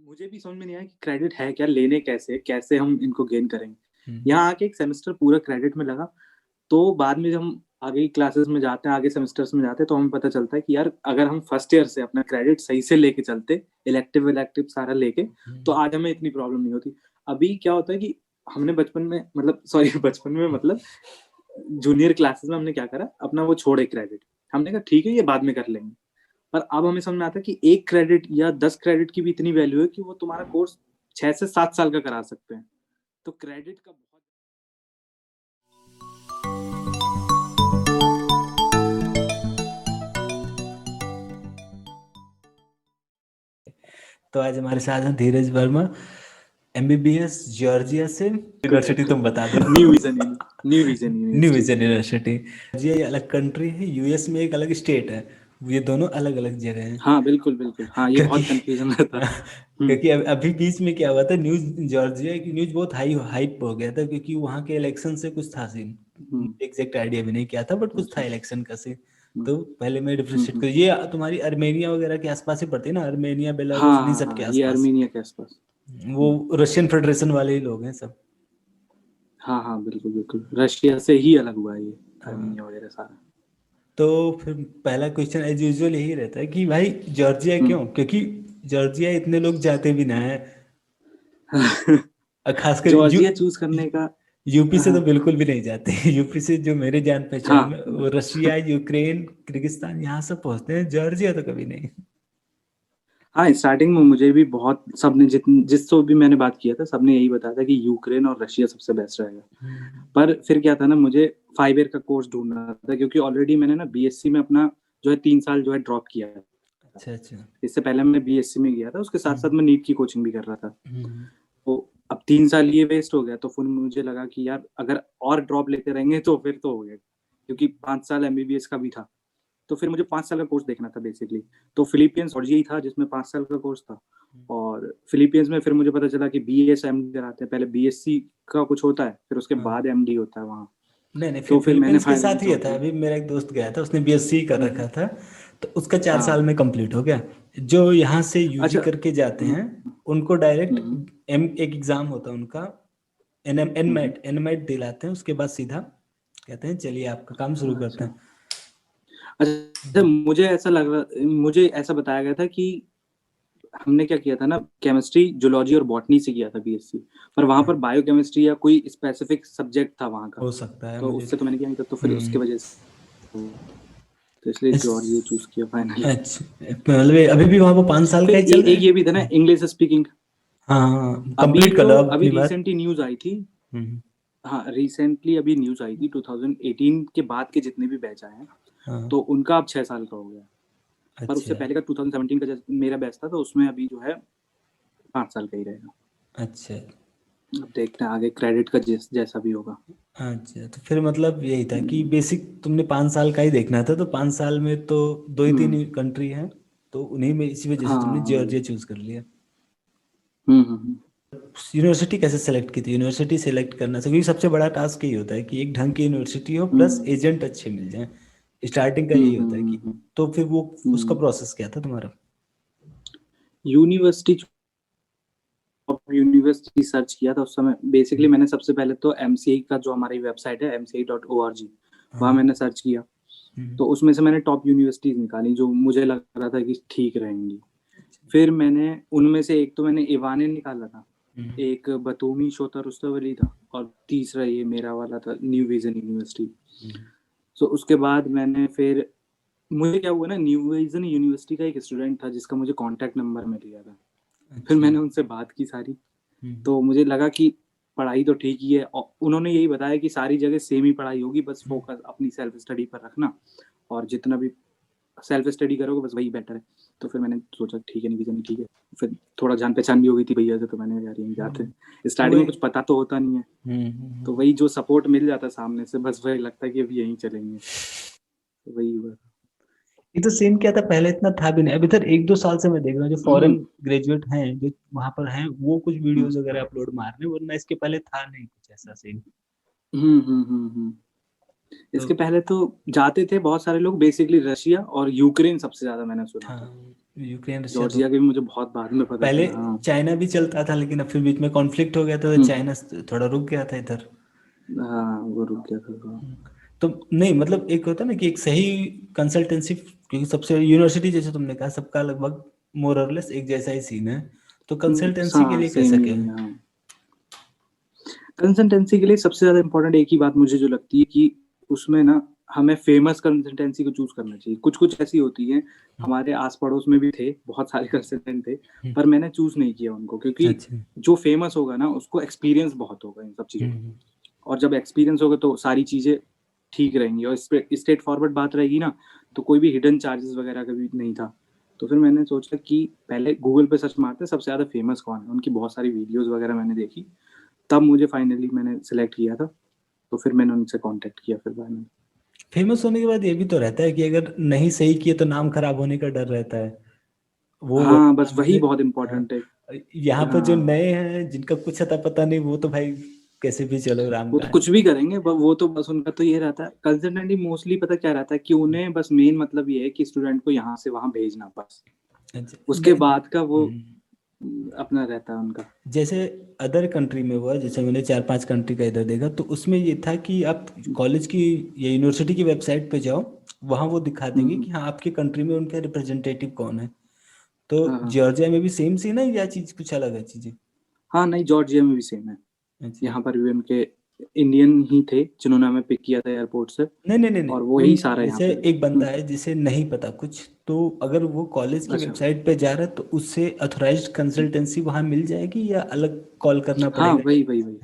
मुझे भी समझ में नहीं आया कि क्रेडिट है क्या, लेने कैसे हम इनको गेन करेंगे। हम्म, यहाँ आके एक सेमेस्टर पूरा क्रेडिट में लगा, तो बाद में जब हम आगे क्लासेस में जाते हैं, आगे सेमेस्टर्स में जाते हैं, तो हमें पता चलता है कि यार अगर हम फर्स्ट ईयर से अपना क्रेडिट सही से लेके चलते, इलेक्टिव सारा लेके, तो आज हमें इतनी प्रॉब्लम नहीं होती। अभी क्या होता है कि हमने बचपन में मतलब सॉरी बचपन में मतलब जूनियर क्लासेस में हमने क्या करा, अपना वो छोड़े क्रेडिट, हमने कहा ठीक है ये बाद में कर लेंगे। पर अब हमें समझ में आता है कि 1 क्रेडिट या 10 क्रेडिट की भी इतनी वैल्यू है कि वो तुम्हारा कोर्स 6 से 7 साल का करा सकते हैं। तो क्रेडिट का बहुत तो आज हमारे साथ हैं धीरज वर्मा, एमबीबीएस जॉर्जिया से। यूनिवर्सिटी तुम बता दो। New vision new university. Vision university. Georgia ये अलग कंट्री है, यूएस में एक अलग स्टेट है, ये दोनों अलग अलग जगह हैं। हाँ बिल्कुल बिल्कुल, हाँ ये क्योंकि बहुत कंफ्यूजन रहता है। क्योंकि अभी बीच में क्या हुआ था, न्यूज जॉर्जिया की न्यूज बहुत हाइप हो गया था, क्योंकि वहाँ के इलेक्शन से कुछ था सीन। हम्म, एग्जैक्ट आइडिया भी नहीं क्या था, बट कुछ था अच्छा, इलेक्शन का सीन। हम्म, तो पहले मैं हम्म, डिफ्रेंशिएट कर, ये तुम्हारी अर्मेनिया वगैरह के आसपास ही पड़ती है ना, अर्मेनिया हाँ बेलारूस, नहीं हाँ सबके हाँ, ये आसपास। अर्मीनिया के आसपास। वो रशियन फेडरेशन वाले ही लोग हैं सब। हाँ हाँ बिल्कुल बिल्कुल, रशिया से ही अलग हुआ है ये हाँ, अर्मीनिया वगैरह सारा। तो फिर पहला क्वेश्चन एज यूजुअल यही रहता है कि भाई जॉर्जिया हम्म। क्यों, क्योंकि जॉर्जिया इतने लोग जाते भी ना है, और खासकर जॉर्जिया चूज करने का। यूपी से तो हाँ बिल्कुल भी नहीं जाते। यूपी से जो मेरे जान पहचान हाँ में वो रशिया, यूक्रेन, किर्गिस्तान यहाँ सब पहुंचते हैं, जॉर्जिया तो कभी नहीं। हाँ, स्टार्टिंग में मुझे भी बहुत सबने जिससे भी मैंने बात किया था, सबने यही बताया था कि यूक्रेन और रशिया सबसे बेस्ट रहेगा। हम्म, पर फिर क्या था ना, मुझे 5 ईयर का कोर्स ढूंढना था, क्योंकि ऑलरेडी मैंने ना बीएससी में अपना जो है 3 साल जो है ड्रॉप किया है। अच्छा अच्छा। इससे पहले मैं बीएससी में गया था, उसके साथ साथ हम्म, मैं नीट की कोचिंग भी कर रहा था। हम्म, तो अब 3 साल ये वेस्ट हो गया, तो फिर मुझे लगा कि यार अगर और ड्रॉप लेते रहेंगे तो फिर तो हो गया, क्योंकि 5 साल एमबीबीएस का भी था। तो फिर मुझे 5 साल का कोर्स देखना था बेसिकली। तो फिलीपींस और यही था जिसमें 5 साल का कोर्स था। और फिलीपींस में फिर मुझे पता चला कि बीएस एमडी कराते हैं, पहले बीएससी का कुछ होता है, फिर उसके हाँ। बाद एमडी होता है वहाँ। नहीं नहीं, तो फिर मैंने फिलीपींस के फाइनली साथ ही था, जॉर्जिया। अभी मेरा एक दोस्त गया था, उसने बीएससी कर रखा हम्म, था, तो उसका 4 साल हाँ में कंप्लीट हो गया। जो यहाँ से यूजी अच्छा। करके जाते हम्म, हैं उनको डायरेक्ट हम्म, एम एक एग्जाम होता है उनका, हम्म, एनमेट दिलाते हैं, उसके बाद सीधा कहते हैं चलिए आपका काम शुरू करते अच्छा हैं। अच्छा, मुझे ऐसा बताया गया था कि हमने क्या किया था ना, केमिस्ट्री, जूलॉजी और बॉटनी से किया था बीएससी। पर वहां पर बायोकेमिस्ट्री या कोई स्पेसिफिक सब्जेक्ट था वहां का, हो सकता है तो मुझे। उससे तो मैंने किया नहीं था, तो फिर उसकी हम्म। वजह से तो इसलिए इस जॉर्जिया चूज किया फाइनली। अच्छा, मतलब अभी भी वहाँ पर 5 साल का फिर ही चल रहा एक है। ये भी था ना, इंग्लिश स्पीकिंग। हाँ, अभी कंप्लीट कर तो लो अब अभी अपनी बात। रिसेंटली न्यूज आई थी। हम्म, हाँ रिसेंटली अभी न्यूज आई थी, 2018 के बाद के जितने भी बैच आए हैं, हाँ, तो उनका अब 6 साल का हो गया। पर उससे अच्छा पहले का 2017 का मेरा बैच था, तो उसमें अभी जो है 5 साल का ही रहेगा। अच्छा अब देखते हैं आगे क्रेडिट का जैसा भी होगा। अच्छा। तो फिर मतलब यही था कि हम्म, बेसिक तुमने 5 साल का ही देखना था, तो 5 साल में तो दो ही तीन हम्म, कंट्री हैं, तो उन्हीं में इसी वजह से तुमने हाँ वही। जॉर्जिया चूज कर लिया। हम्म। यूनिवर्सिटी कैसे सेलेक्ट की थी, यूनिवर्सिटी सेलेक्ट करना से, क्योंकि सबसे बड़ा टास्क यही होता है कि एक ढंग की यूनिवर्सिटी हो प्लस हम्म, एजेंट अच्छे मिल जाएं, स्टार्टिंग का हम्म, यही होता है कि। हम्म, तो फिर वो उसका हम्म। प्रोसेस क्या था तुम्हारा? यूनिवर्सिटी यूनिवर्सिटी सर्च किया था उस समय। बेसिकली मैंने सबसे पहले तो एमसीआई का जो हमारी वेबसाइट है mci.org, वहाँ हाँ। मैंने सर्च किया। हम्म, तो उसमें से मैंने टॉप यूनिवर्सिटीज निकाली जो मुझे लग रहा था कि ठीक रहेंगी। फिर मैंने उनमें से एक तो मैंने इवाने निकाला था, हम्म, एक बतूमी शोता रुस्तवली था, और तीसरा ये मेरा वाला था, न्यू विजन यूनिवर्सिटी। हम्म, सो उसके बाद मैंने फिर, मुझे क्या हुआ ना, न्यू विजन यूनिवर्सिटी का एक स्टूडेंट था जिसका मुझे कांटेक्ट नंबर मिल गया था। फिर अच्छा। मैंने उनसे बात की सारी। हम्म, तो मुझे लगा कि पढ़ाई तो ठीक ही है, और उन्होंने यही बताया कि सारी जगह सेम ही पढ़ाई होगी, बस हम्म। फोकस अपनी सेल्फ स्टडी पर रखना, और जितना भी सेल्फ स्टडी करोगे बस वही बेटर है। तो फिर मैंने सोचा ठीक है, नहीं ठीक है। फिर थोड़ा जान पहचान भी हो गई थी भैया से, तो मैंने यार यहीं जाते हम्म, हैं, स्टार्टिंग वही। में कुछ पता तो होता नहीं है। तो वही जो सपोर्ट मिल जाता है सामने से, बस वही लगता है कि अभी यहीं चलेंगे, तो वही हुआ। ये तो सीन क्या था, पहले इतना था भी नहीं, अभी तक 1-2 साल से मैं देख रहा हूँ जो हम्म, फॉरेन ग्रेजुएट हैं जो वहां पर हैं, वो कुछ हम्म, वीडियोस वगैरह अपलोड मार रहे हैं, वरना इसके पहले था नहीं कुछ ऐसा सीन। तो इसके पहले तो जाते थे बहुत सारे लोग, बेसिकली रशिया और यूक्रेन सबसे ज्यादा मैंने सुना हाँ, था। यूक्रेन रशिया तो जॉर्जिया के भी मुझे बहुत बाद में पता पहले चला। हाँ चाइना भी चलता था, लेकिन अब फिर बीच में कॉन्फ्लिक्ट हो गया था तो चाइना थोड़ा रुक गया था इधर। हाँ वो रुक गया था तो। तो नहीं मतलब एक होता है ना कि एक सही कंसल्टेंसी, क्योंकि सबसे यूनिवर्सिटी जैसे तुमने कहा सबका लगभग मोर और लेस एक जैसा ही सीन है, तो कंसल्टेंसी के हाँ लिए कैसा सेम ही क्या है है? हाँ। कंसल्टेंसी के लिए सबसे ज्यादा इम्पोर्टेंट एक ही बात मुझे जो लगती है कि उसमें ना हमें फेमस कंसल्टेंसी को चूज करना चाहिए। कुछ कुछ ऐसी होती है, हमारे आस पड़ोस में भी थे बहुत सारे कंसल्टेंट थे, पर मैंने चूज नहीं किया उनको, क्योंकि अच्छा। जो फेमस होगा ना उसको एक्सपीरियंस बहुत होगा इन सब चीजों का, और जब एक्सपीरियंस होगा तो सारी चीजें ठीक रहेंगी, और स्ट्रेट फॉरवर्ड बात रहेगी ना, तो कोई भी हिडन चार्जेस वगैरह का भी नहीं था। तो फिर मैंने सोचा कि पहले गूगल पे सर्च मारते सबसे ज्यादा फेमस कौन है, उनकी बहुत सारी वीडियोस वगैरह मैंने देखी, तब मुझे फाइनली मैंने सिलेक्ट किया था। तो फिर मैंने उनसे कांटेक्ट किया फिर बाद में। फेमस होने के बाद ये भी तो रहता है कि अगर नहीं सही किए तो नाम खराब होने का डर रहता है। वो हाँ बस वही जैसे बहुत हाँ, इम्पोर्टेंट है कि यहाँ पर जो हाँ, नए हैं जिनका कुछ अता पता नहीं, वो तो भाई कैसे भी चलो राम वो का तो है। कुछ भी करेंगे, वो तो बस उनका तो ये रहता है कंसल्टेंट मोस्टली, पता क्या रहता है कि उन्हें बस मेन मतलब ये है कि स्टूडेंट को यहाँ से वहां भेजना बस, अच्छा उसके नहीं, बाद का वो अपना रहता है उनका। जैसे अदर कंट्री में हुआ, जैसे मैंने 4-5 कंट्री का इधर देखा, तो उसमें ये था कि आप कॉलेज की या यूनिवर्सिटी की वेबसाइट पे जाओ, वहाँ वो दिखा देंगे हम्म, कि हाँ आपके कंट्री में उनका रिप्रेजेंटेटिव कौन है। तो हाँ हाँ जॉर्जिया में भी सेम सीन है या चीज़ कुछ अलग है चीज़ें? हाँ, नहीं जॉर्जिया में भी सेम है। अच्छा। यहाँ पर भी उनके इंडियन ही थे जिन्होंने हमें पिक किया था एयरपोर्ट से, नहीं नहीं नहीं नहीं, और वो वही नहीं, सारा यहाँ जैसे पे एक बंदा है जिसे नहीं पता कुछ, तो अगर वो कॉलेज की अच्छा वेबसाइट पे जा रहा है तो उससे अथॉराइज्ड कंसल्टेंसी वहाँ मिल जाएगी या अलग कॉल करना हाँ पड़ेगा? वही वही वही,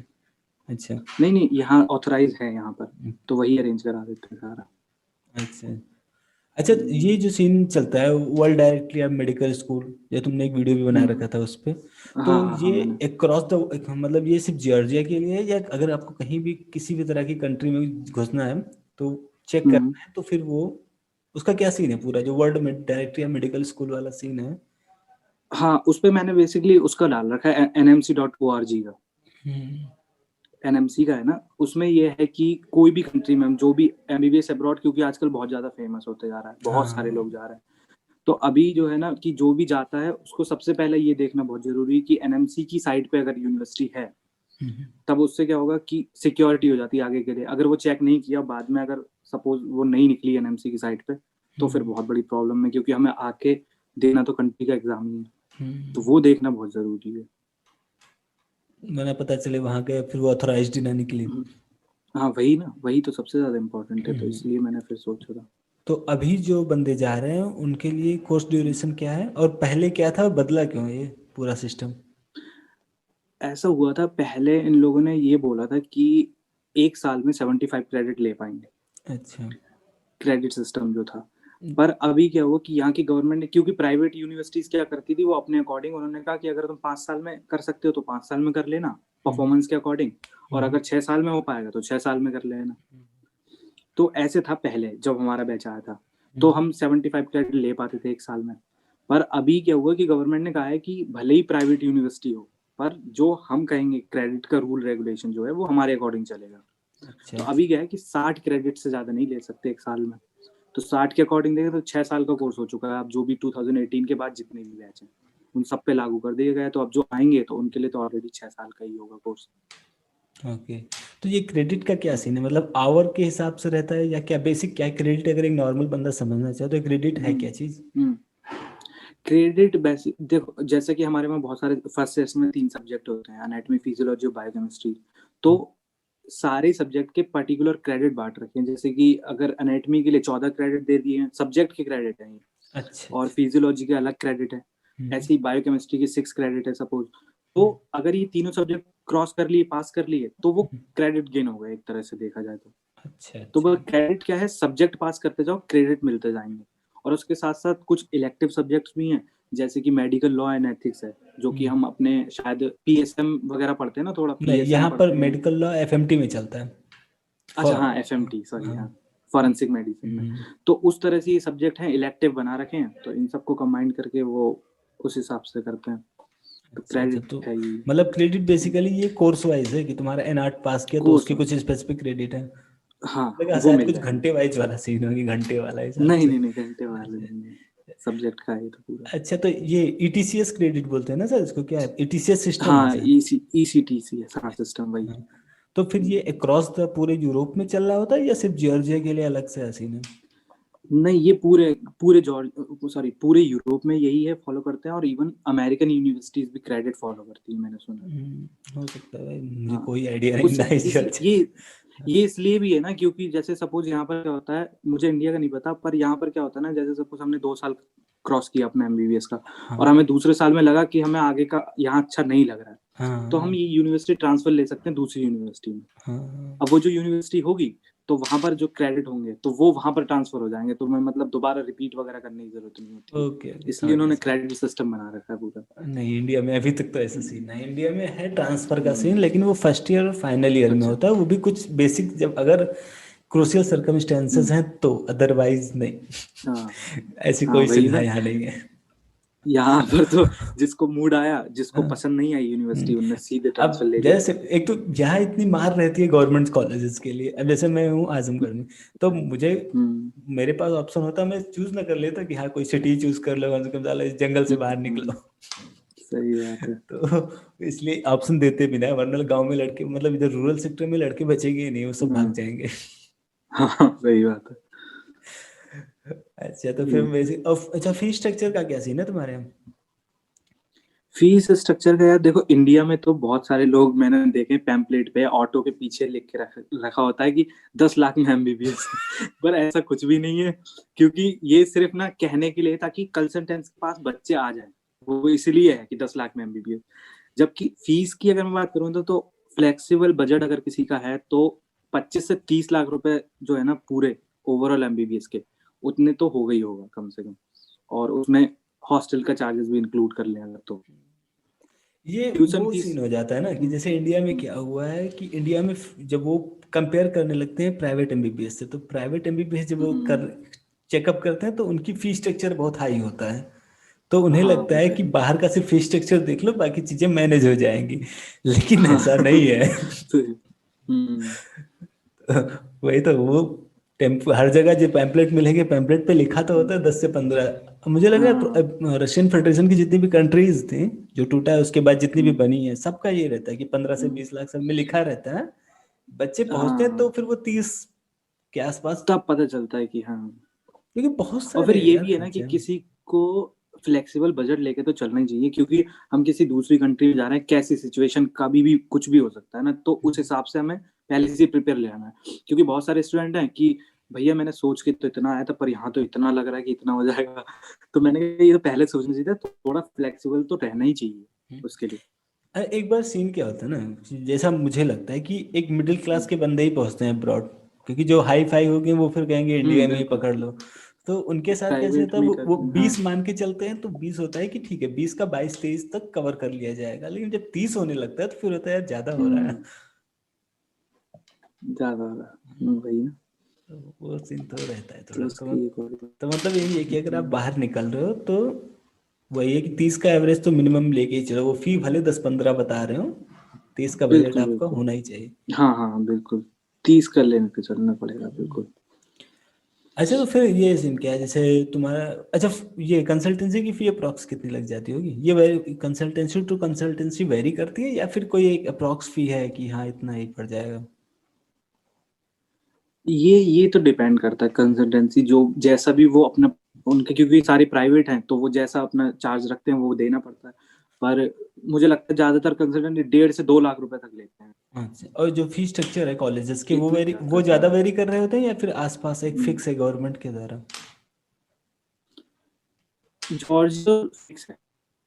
अच्छा। नहीं नहीं यहाँ ऑथराइज है यहाँ पर, तो वही अरेंज करा देते हैं सारा। अच्छा। अच्छा, ये जो सीन चलता है वर्ल्ड डायरेक्टली अब मेडिकल स्कूल, या तुमने एक वीडियो भी बना हम्म, रखा था उस पे, हाँ तो हाँ हाँ ये मैंने, अक्रॉस द मतलब ये सिर्फ जॉर्जिया के लिए है, या अगर आपको कहीं भी किसी भी तरह की कंट्री में घुसना है तो चेक हम्म, करना है तो फिर वो उसका क्या सीन है, पूरा जो वर्ल्ड में डायरेक्टरी मेडिकल स्कूल वाला सीन है? हाँ उस पे मैंने बेसिकली उसका डाल रखा है nmc.org का। हम्म। एनएमसी का है ना, उसमें ये है कि कोई भी कंट्री में हम जो भी एमबीबीएस अब्रॉड, क्योंकि आजकल बहुत ज्यादा फेमस होते जा रहा है, बहुत सारे हाँ। लोग जा रहे हैं, तो अभी जो है ना कि जो भी जाता है उसको सबसे पहले ये देखना बहुत जरूरी है कि एनएमसी की साइट पे अगर यूनिवर्सिटी है, हम्म। तब उससे क्या होगा कि सिक्योरिटी हो जाती है आगे के लिए। अगर वो चेक नहीं किया बाद में, अगर सपोज वो नहीं निकली एनएमसी की साइट पे, तो फिर बहुत बड़ी प्रॉब्लम है, क्योंकि हमें आके देना तो कंट्री का एग्जाम ही है, तो वो देखना बहुत जरूरी है। मैंने पता चले वहां के फिर वो ऑथराइज्ड ना निकली। हाँ वही ना, वही तो सबसे ज्यादा इम्पोर्टेंट है, तो इसलिए मैंने फिर सोचा था। तो अभी जो बंदे जा रहे हैं उनके लिए कोर्स ड्यूरेशन क्या है, और पहले क्या था, बदला क्यों है ये पूरा सिस्टम? ऐसा हुआ था पहले, इन लोगों ने ये बोला था कि एक साल में 75 क्रेडिट ले पाएंगे, अच्छा। क्रेडिट सिस्टम जो था। पर अभी क्या हुआ कि यहाँ की गवर्नमेंट ने, क्योंकि प्राइवेट यूनिवर्सिटीज क्या करती थी, वो अपने अकॉर्डिंग उन्होंने कहा कि अगर तुम 5 साल में कर सकते हो तो 5 साल में कर लेना, परफॉर्मेंस के अकॉर्डिंग, और अगर 6 साल में हो पाएगा तो 6 साल में कर लेना। तो ऐसे था पहले जब हमारा बैच आया था, तो हम 75 क्रेडिट ले पाते थे एक साल में। पर अभी क्या हुआ कि गवर्नमेंट ने कहा है कि भले ही प्राइवेट यूनिवर्सिटी हो, पर जो हम कहेंगे क्रेडिट का रूल रेगुलेशन जो है वो हमारे अकॉर्डिंग चलेगा। अच्छा तो अच्छा। अभी क्या है कि 60 क्रेडिट से ज्यादा नहीं ले सकते एक साल में। तो 60 के अकॉर्डिंग देखें तो 6 साल का कोर्स हो चुका है। अब जो भी 2018 के बाद जितने भी बैच हैं उन सब पे लागू कर दिया गया है, तो अब जो आएंगे तो उनके लिए तो ऑलरेडी 6 साल का ही होगा कोर्स। ओके। तो ये क्रेडिट का क्या सीन है, मतलब आवर के हिसाब से रहता है या क्या, बेसिक क्या है क्रेडिट, अगर एक नॉर्मल बंदा समझना चाहे तो क्रेडिट है क्या चीज? क्रेडिट बेसिक देखो, जैसे कि हमारे में बहुत सारे फर्स्ट सेमेस्टर में 3 सब्जेक्ट होते हैं, एनाटॉमी, फिजियोलॉजी और बायोकेमिस्ट्री। तो सारे सब्जेक्ट के पर्टिकुलर क्रेडिट बांट रखे हैं, जैसे कि अगर एनाटॉमी के लिए 14 क्रेडिट दे दिए हैं, सब्जेक्ट के क्रेडिट हैं ये, अच्छा और अच्छा। फिजियोलॉजी के अलग क्रेडिट है। ऐसे ही बायोकेमिस्ट्री के 6 क्रेडिट है सपोज। तो अगर ये तीनों सब्जेक्ट क्रॉस कर लिए, पास कर लिए, तो वो क्रेडिट गेन हो गए एक तरह से देखा जाए तो। अच्छा तो अच्छा। वह क्रेडिट क्या है, सब्जेक्ट पास करते जाओ क्रेडिट मिलते जाएंगे। और उसके साथ साथ कुछ इलेक्टिव सब्जेक्ट्स भी हैं, जैसे कि मेडिकल लॉ एंड एथिक्स है, जो कि हम अपने शायद पीएसएम वगैरह पढ़ते हैं ना, थोड़ा नहीं, पीएसएम यहाँ पर पढ़ते हैं। मेडिकल लॉ एफएमटी में चलता है। अच्छा हाँ एफएमटी, सॉरी हाँ। हाँ, फॉरेंसिक मेडिसिन में। तो उस तरह से ये सब्जेक्ट हैं, इलेक्टिव बना रखे हैं, तो इन सबको कंबाइन करके वो उस हिसाब से करते हैं। तो अच्छा अच्छा। क्रेडिट तो है ये मतलब क्रेडिट बेसिकली ये कोर्स वाइज है कि तुम्हारा एनआर्ट पास किया तो कोर्स। उसके कुछ स्पेसिफिक क्रेडिट है? हाँ लगा वो शायद मिल कुछ जाएंगे। घंटे वाइज वाला सीन होगी, घंटे वाला हिसाब नहीं से। नहीं नहीं, घंटे वाले अच्छा। नहीं है। सब्जेक्ट का है तो पूरा। अच्छा, तो ये ईटीसीएस क्रेडिट बोलते हैं ना सर इसको, क्या है ईटीसीएस सिस्टम है हाँ सर? ECTC हाँ सिस्टम वही। हाँ। तो फिर ये अक्रॉस द पूरे यूरोप में चल रहा होता है या सिर्फ जॉर्जिया के लिए अलग से सीन है? नहीं, ये पूरे पूरे पूरे यूरोप में यही है, फॉलो करते हैं, और इवन अमेरिकन यूनिवर्सिटीज भी क्रेडिट फॉलो करती है, मैंने सुना। हो सकता है भाई, मुझे हाँ कोई आइडिया नहीं कुछ ना इस चर्च। ये इसलिए भी है ना, क्योंकि जैसे सपोज यहाँ पर क्या होता है, मुझे इंडिया का नहीं पता, पर यहाँ पर क्या होता है ना, जैसे सपोज हमने 2 साल क्रॉस किया अपना MBBS का, हाँ और हमें दूसरे साल में लगा कि हमें आगे का यहाँ अच्छा नहीं लग रहा है, हाँ तो हम ये यूनिवर्सिटी ट्रांसफर ले सकते हैं दूसरी यूनिवर्सिटी में। हाँ। अब वो जो यूनिवर्सिटी होगी तो वहां पर जो क्रेडिट होंगे तो वो वहां पर ट्रांसफर हो जाएंगे, तो मैं मतलब दोबारा रिपीट वगैरह करने की जरूरत नहीं होती, ओके ओके, इसलिए समझ उन्होंने गया। क्रेडिट सिस्टम बना रखा है पूरा। नहीं, इंडिया में अभी तक तो ऐसा सीन है, इंडिया में है ट्रांसफर का सीन, हम्म, लेकिन वो फर्स्ट ईयर और फाइनल ईयर में अच्छा होता है, वो भी कुछ बेसिक, जब अगर क्रूशियल सर्कमस्टेंसेस हैं तो, अदरवाइज नहीं। हाँ ऐसी हाँ कोई वही सुविधा ना, यहाँ नहीं है। यहाँ पर तो जिसको मूड आया, जिसको हाँ। पसंद नहीं आई हम्म। यूनिवर्सिटी, उनने सीधे ट्रांसफर अब ले लिया। जैसे एक तो यहाँ इतनी मार रहती है गवर्नमेंट कॉलेजेस के लिए, अब जैसे मैं हूँ आजमगढ़ में, तो मुझे, हम्म मेरे पास ऑप्शन होता, मैं चूज ना कर लेता कि हाँ कोई सिटी चूज कर लो, कम से कम साला इस जंगल से बाहर हम्म, निकलो। सही बात है। तो इसलिए ऑप्शन देते भी ना, वरना गांव में लड़के, मतलब इधर रूरल सेक्टर में लड़के बचेंगे ही नहीं, वो सब भाग हम्म, जाएंगे। हाँ सही बात है। अच्छा, तो फिर ये वैसे, अच्छा फीस स्ट्रक्चर का क्या सीन है तुम्हारे यहाँ? फीस स्ट्रक्चर का यार देखो, इंडिया में तो बहुत सारे लोग मैंने देखे पैम्पलेट पे ऑटो के पीछे लिख के रखा होता है कि 10 लाख में MBBS पर ऐसा कुछ भी नहीं है, क्योंकि ये सिर्फ ना कहने के लिए ताकि कंसल्टेंट्स के पास बच्चे आ जाए, वो इसलिए है कि 10 लाख में MBBS। जबकि फीस की अगर मैं बात करूँ तो फ्लेक्सिबल बजट अगर किसी का है तो 25 से 30 लाख रुपए जो है ना पूरे ओवरऑल MBBS के, उतने तो हो गई होगा कम से कम, और उसमें हॉस्टल का चार्जेस भी इंक्लूड कर लें अगर तो ये ट्यूशन वो फीस। सीन हो जाता है ना कि जैसे इंडिया में क्या हुआ है कि इंडिया में जब वो कंपेयर करने लगते हैं प्राइवेट MBBS से, तो प्राइवेट MBBS जब वो कर चेकअप करते हैं तो उनकी फीस स्ट्रक्चर बहुत हाई होता है, तो उन्हें हाँ लगता है होता कि है। बाहर का सिर्फ फीस स्ट्रक्चर देख लो, बाकी चीजें मैनेज हो जाएंगी, लेकिन हाँ ऐसा नहीं है। सही। हम्म वही तो, वो टेम्पो हर जगह जो पैम्पलेट मिलेंगे, पैम्पलेट पे लिखा तो होता है 10 से 15। मुझे लग रहा हाँ है रशियन फेडरेशन की जितनी भी कंट्रीज थी, जो टूटा है उसके बाद जितनी भी हम्म, बनी है, सबका ये रहता है कि 15 से 20 लाख सब में लिखा रहता है। बच्चे पहुंचते हैं तो हाँ फिर वो 30 के आसपास, तब पता चलता है कि हाँ। क्योंकि बहुत और सारे फिर हैं ये यार भी है ना कि खर्चे। किसी को फ्लेक्सिबल बजट लेके तो चलना ही चाहिए, क्योंकि हम किसी दूसरी कंट्री में जा रहे हैं, कैसी सिचुएशन कभी भी कुछ भी हो सकता है ना, तो उस हिसाब से हमें पहले से प्रिपेयर लेना है, क्योंकि बहुत सारे स्टूडेंट हैं कि भैया मैंने सोच के तो इतना आया था पर यहाँ तो इतना लग रहा है कि इतना हो जाएगा, तो मैंने कहा ये तो पहले सोचना चाहिए था, थोड़ा फ्लेक्सिबल तो रहना ही चाहिए उसके लिए। एक बार सीन क्या होता है ना, जैसा मुझे लगता है कि एक मिडिल क्लास के बंदे ही पहुंचते हैं अब्रॉड, क्योंकि जो हाई फाई हो गए वो फिर कहेंगे इंडिया में ही बिल्कुल, पकड़ लो। तो उनके साथ कैसे प्राइवेट होता है, में वो कर, हाँ 20 मान के चलते हैं, तो 20 होता है कि ठीक है 20 का 22-23 तक कवर कर लिया जाएगा, लेकिन जब 30 होने लगता है तो फिर होता है यार ज्यादा हो रहा है। ज्यादा वाला, वही ना, तो वो सीन तो रहता है तो थोड़ा, उसकी एक तो मतलब यही है कि अगर आप बाहर निकल रहे हो तो वही है कि 30 का एवरेज तो मिनिमम लेके ही चलो, वो फी भले 10-15 बता रहे हो, 30 का बजट बिल्कुल आपका बिल्कुल, होना ही चाहिए। हाँ हाँ बिल्कुल, 30 कर लेने पे चलना पड़ेगा बिल्कुल। अच्छा, तो फिर ये सीन क्या है, जैसे तुम्हारा, अच्छा ये कंसल्टेंसी की फी अप्रॉक्स कितनी लग जाती होगी, ये vary consultancy to consultancy vary करती है, या फिर कोई एक अप्रॉक्स फी है कि हाँ इतना ही पड़ जाएगा? ये तो डिपेंड करता है कंसल्टेंसी, जो जैसा भी वो अपना, उनके क्योंकि सारी प्राइवेट हैं तो वो जैसा अपना चार्ज रखते हैं वो देना पड़ता है, पर मुझे लगता है ज्यादातर कंसल्टेंट 1.5 से 2 लाख रुपए तक लेते हैं। अच्छा, और जो फी स्ट्रक्चर है कॉलेजेस के, वो इतना वेरी, ज्यादा वो ज्यादा हाँ। वेरी कर रहे होते हैं, या फिर आसपास एक फिक्स है गवर्नमेंट के द्वारा? जॉर्जिया फिक्स है,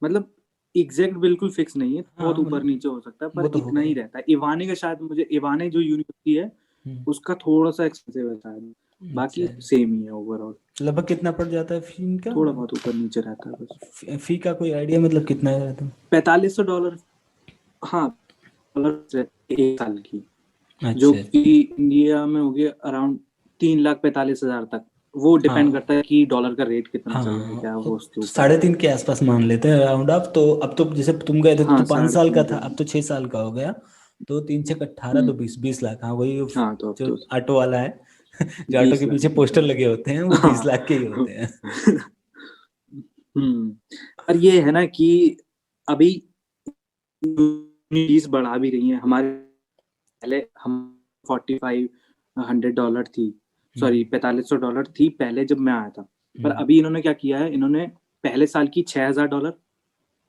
मतलब एग्जैक्ट बिल्कुल फिक्स नहीं है, हाँ बहुत ऊपर मतलब नीचे हो सकता है, वो पर तो इतना होगा ही ही। रहता है। इवाने का शायद, मुझे इवाने जो यूनिवर्सिटी है हम्म, उसका थोड़ा सा एक्सपेंसिव है शायद, अच्छा, बाकी सेम ही है ओवरऑल, लगभग कितना पड़ जाता है फी इनका? थोड़ा बहुत ऊपर नीचे रहता है बस। फी का कोई आइडिया, मतलब कितना है तो? $4500, हाँ डॉलर 1 साल की, जो अच्छा, कि इंडिया में होगी अराउंड 3,45,000 तक, वो डिपेंड हाँ करता है कि डॉलर का रेट कितना हाँ चल हाँ रहा है हाँ, क्या, वो उसके ऊपर है। 3.5 के आसपास मान लेते हैं राउंड अप, तो अब तो जैसे तुम गए थे हाँ तो 5 साल 3.5 का के था, अब तो आसपास। 6 साल का हो गया, तो 3 6 18 तो हम्म 20 20 लाख, हाँ वही हाँ तो अब जो तो ऑटो वाला है। जो ऑटो बीस के लाख पीछे पोस्टर लगे होते हैं वो 20 लाख के ही हाँ होते हैं। पर ये है ना कि अभी फीस बढ़ा भी रही है हमारे। पहले हम $4500 थी, सॉरी $4500 थी पहले जब मैं आया था। पर अभी इन्होंने क्या किया है, इन्होंने पहले साल की $6000